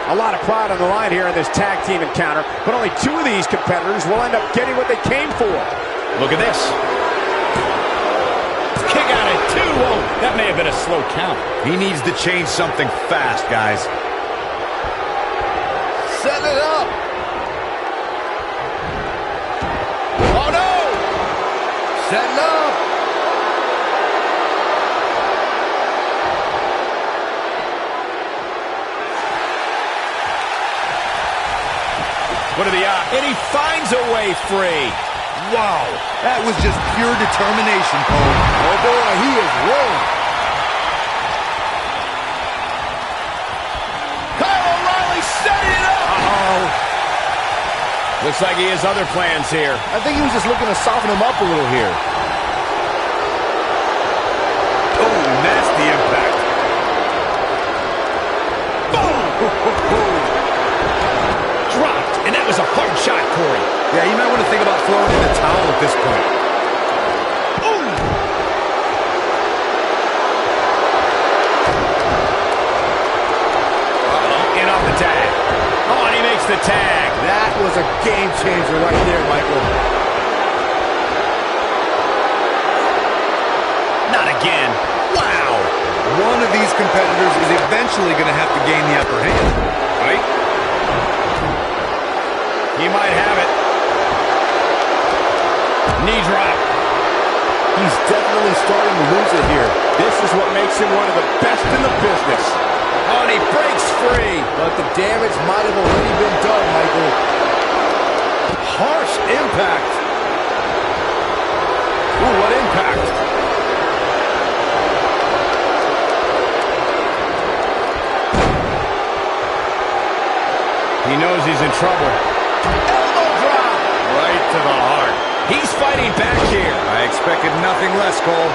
A lot of pride on the line here in this tag team encounter, but only two of these competitors will end up getting what they came for.
Look at this. Kick out at 2. Oh, that may have been a slow count.
He needs to change something fast, guys.
Set it up.
Oh, no!
Setting up.
What are the odds?
And he finds a way free.
Wow, that was just pure determination, Cole.
Oh, boy, he is rolling.
Kyle O'Reilly setting it up.
Uh-oh. Looks like he has other plans here.
I think he was just looking to soften him up a little here.
Oh, nasty impact.
Boom! Dropped, and that was a hard shot, Corey.
Yeah, you might want to think about throwing in the towel at this point.
Ooh!
Uh-oh, in off the tag. Oh, and he makes the tag.
That was a game changer right there, Michael.
Not again. Wow.
One of these competitors is eventually going to have to gain the upper hand, right?
He might have it. Knee drop.
He's definitely starting to lose it here.
This is what makes him one of the best in the business.
Oh, and he breaks free.
But the damage might have already been done, Michael.
Harsh impact. Ooh, what impact.
He knows he's in trouble.
Elbow drop.
Right to the heart.
He's fighting back here.
I expected nothing less, Cole.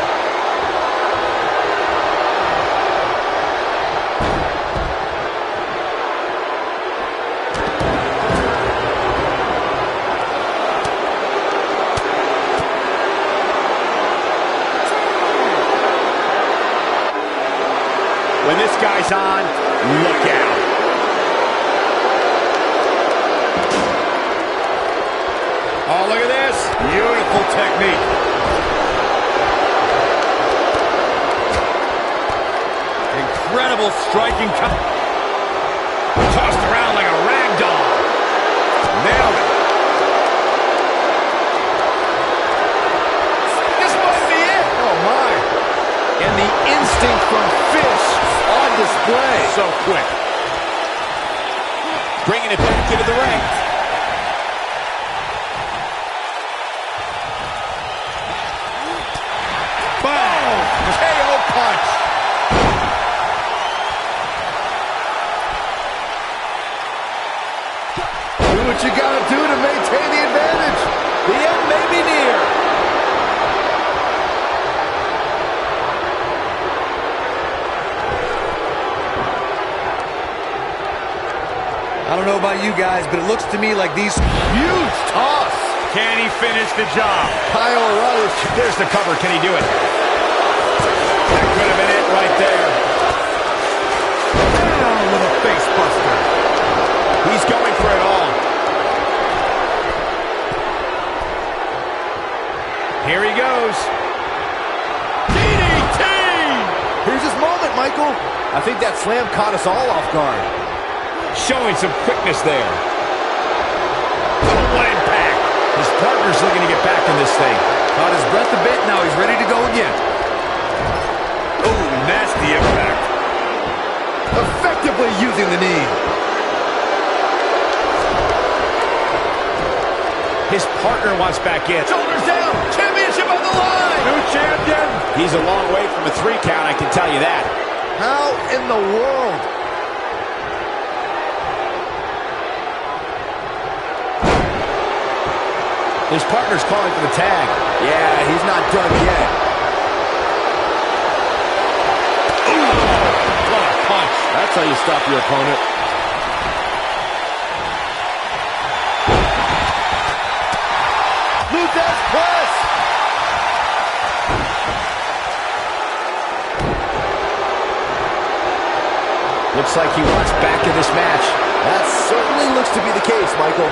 When this guy's on, look out. Oh, look at this. Beautiful technique.
Incredible striking.
Tossed around like a rag doll. Nailed it. This might be it. Oh, my.
And the instinct from Fish on display.
So quick.
Bringing it back into the ring.
Boom! KO punch.
Do what you gotta do to maintain the advantage. The end may be near.
I don't know about you guys, but it looks to me like these...
Huge toss.
Can he finish the job?
Kyle O'Reilly.
There's the cover. Can he do it? That could have been it right there.
Down with a face buster.
He's going for it all.
Here he goes. DDT!
Here's his moment, Michael. I think that slam caught us all off guard.
Showing some quickness there.
Oh, what impact.
His partner's looking to get back in this thing.
Caught his breath a bit, now he's ready to go again.
Oh, nasty impact.
Effectively using the knee.
His partner wants back in.
Shoulders down. Championship on the line. New champion.
He's a long way from a 3 count, I can tell you that.
How in the world?
His partner's calling for the tag.
Yeah, he's not done yet.
What a punch.
That's how you stop your opponent. Luthez press.
Looks like he wants back in this match.
That certainly looks to be the case, Michael.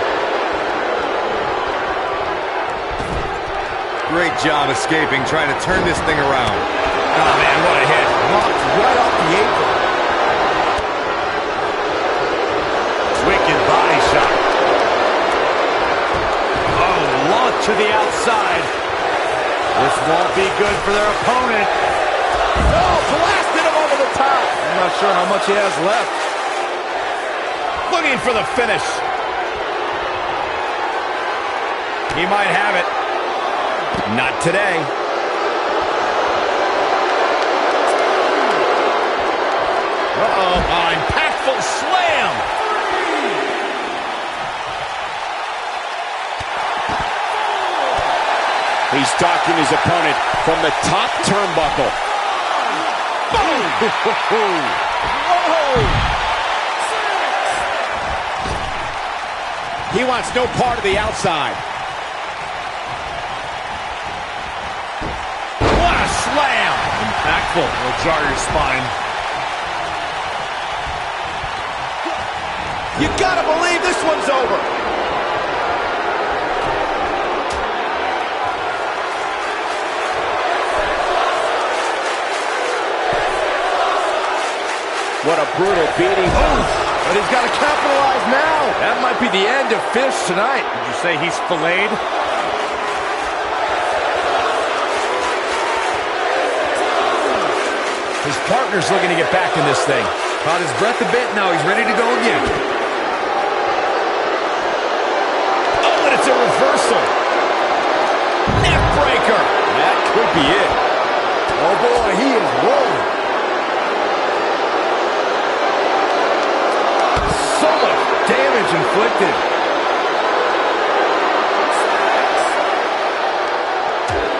Great job escaping, trying to turn this thing around.
Oh, man, what a hit.
Knocked right off the apron.
Wicked body shot. Oh, launch to the outside. This won't be good for their opponent.
Oh, blasted him over the top. I'm not sure how much he has left.
Looking for the finish. He might have it. Not today.
Uh-oh, impactful slam.
He's stalking his opponent from the top turnbuckle.
Boom!
He wants no part of the outside.
What a slam! Impactful. Will jar your spine.
You gotta believe this one's over. What a brutal beating. But he's got to capitalize now. That might be the end of Fish tonight.
Did you say he's filleted?
His partner's looking to get back in this thing.
Caught his breath a bit, now he's ready to go again.
Oh, and it's a reversal. Neck breaker. That could be it.
Oh, boy, he is rolling. So much damage inflicted.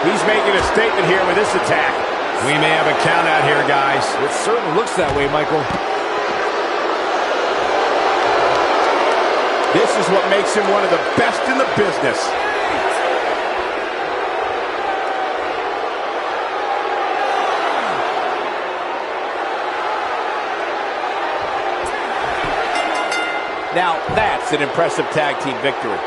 He's making a statement here with this attack. We may have a count out here, guys.
It certainly looks that way, Michael.
This is what makes him one of the best in the business. Now, that's an impressive tag team victory.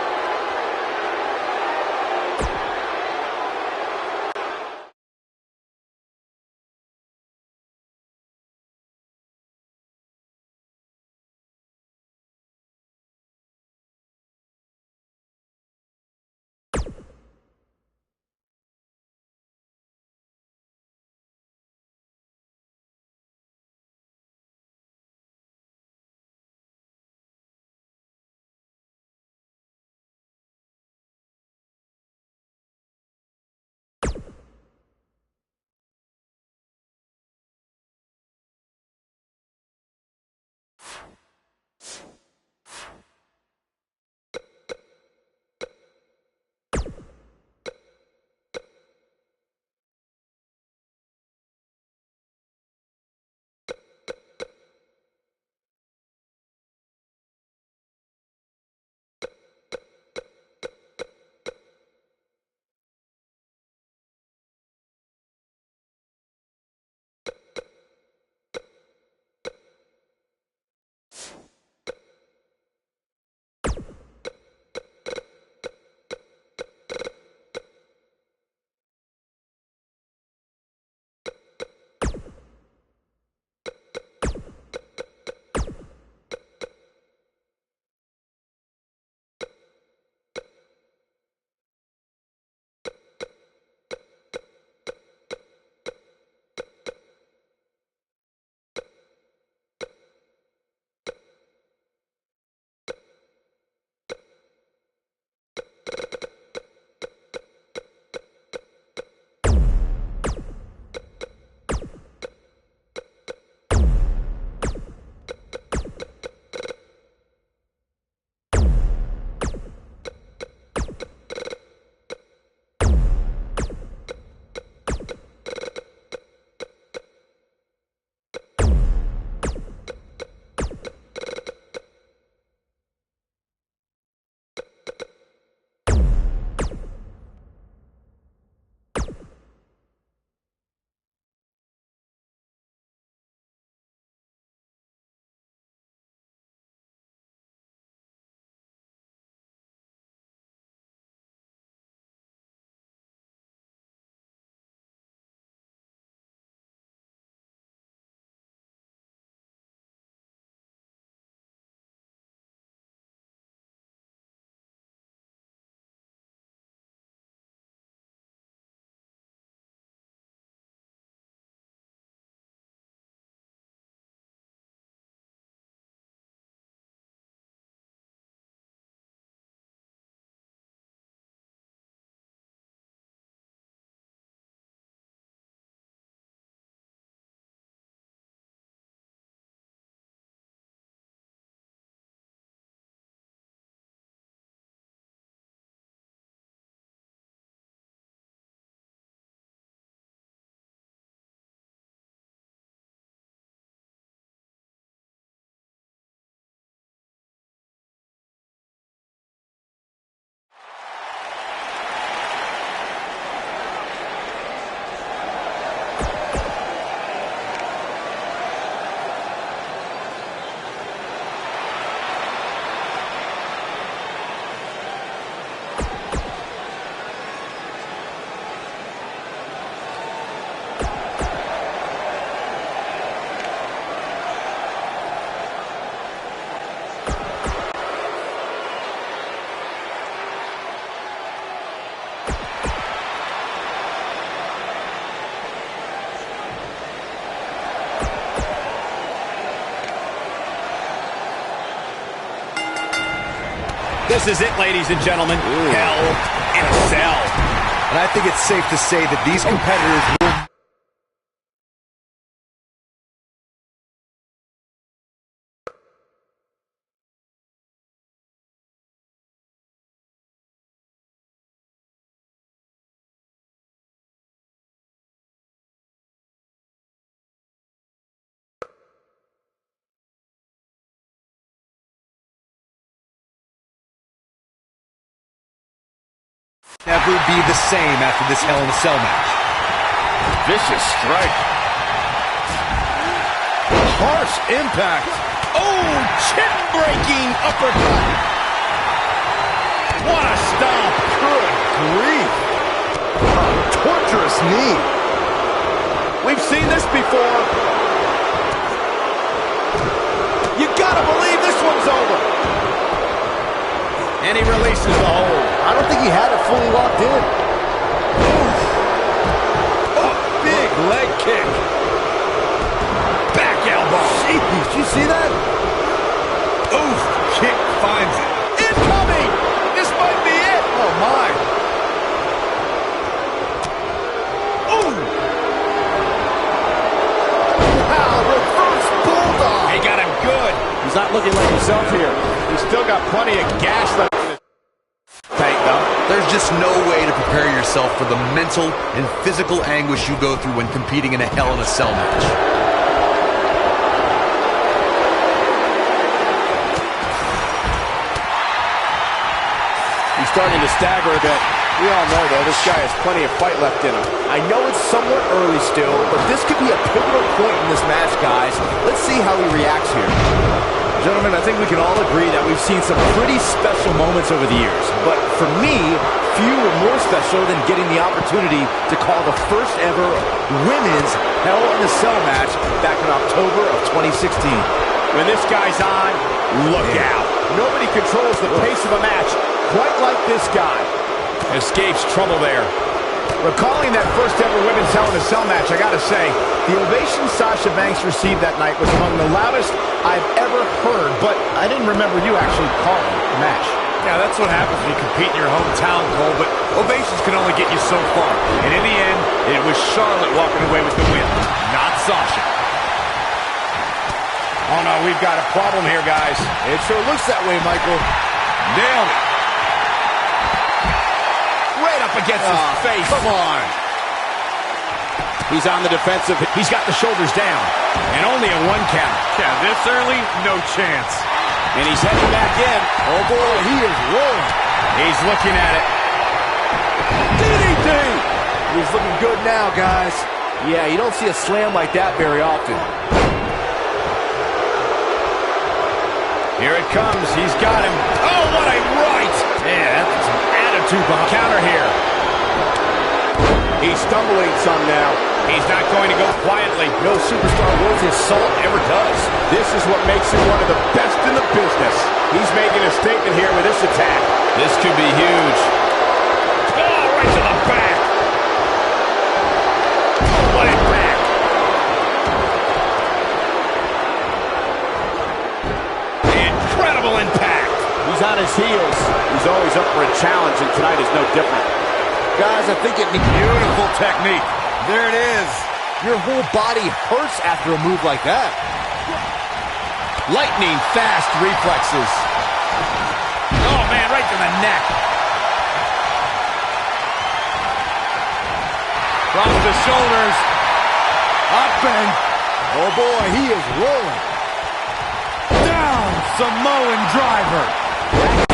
This is it, ladies and gentlemen. Hell in a Cell.
And I think it's safe to say that these competitors will... never be the same after this Hell in a Cell match.
Vicious strike. Harsh impact.
Oh, chin-breaking uppercut. What a stomp.
Good grief. A torturous knee. We've seen this before. You gotta believe this one's over.
And he releases the hold.
I don't think he had it fully locked in.
Oh, big leg kick.
Back elbow.
Jeez, did you see that?
Oof, kick finds it. Incoming! This might be it. Oh, my. Ooh. Wow, reverse bulldog.
He got him good.
He's not looking like himself here. He's still got plenty of gas left in his tank, though.
There's just no way to prepare yourself for the mental and physical anguish you go through when competing in a Hell in a Cell match.
He's starting to stagger a bit. We all know, though, this guy has plenty of fight left in him.
I know it's somewhat early still, but this could be a pivotal point in this match, guys. Let's see how he reacts here. Gentlemen, I think we can all agree that we've seen some pretty special moments over the years. But for me, few were more special than getting the opportunity to call the first ever women's Hell in a Cell match back in October of 2016.
When this guy's on, look out.
Nobody controls the pace of a match quite like this guy.
Escapes trouble there.
Recalling that first ever women's Hell in a Cell match, I gotta say, the ovation Sasha Banks received that night was among the loudest I've ever heard, but I didn't remember you actually calling the match.
Yeah, that's what happens when you compete in your hometown, Cole, but ovations can only get you so far. And in the end, it was Charlotte walking away with the win, not Sasha. Oh no, we've got a problem here, guys.
It sure looks that way, Michael.
Nailed it. Right up against his face.
Come on.
He's on the defensive. He's got the shoulders down. And only a one count.
Yeah, this early, no chance.
And he's heading back in.
Oh, boy, he is rolling.
He's looking at it.
DDT! He's looking good now, guys. Yeah, you don't see a slam like that very often.
Here it comes. He's got him. Oh, what a right! Yeah, that's some attitude behind. Counter here.
He's stumbling some now.
He's not going to go quietly.
No superstar worth his salt ever does.
This is what makes him one of the best in the business. He's making a statement here with this attack.
This could be huge. Oh, right to the back. Oh, what impact. Incredible impact.
He's on his heels. He's always up for a challenge, and tonight is no different.
Guys, I think it needs
Beautiful technique.
There it is.
your whole body hurts after a move like that.
Lightning fast reflexes. Oh, man, right to the neck.
Across the shoulders. Up and...
Oh, boy, he is rolling.
down. Samoan driver.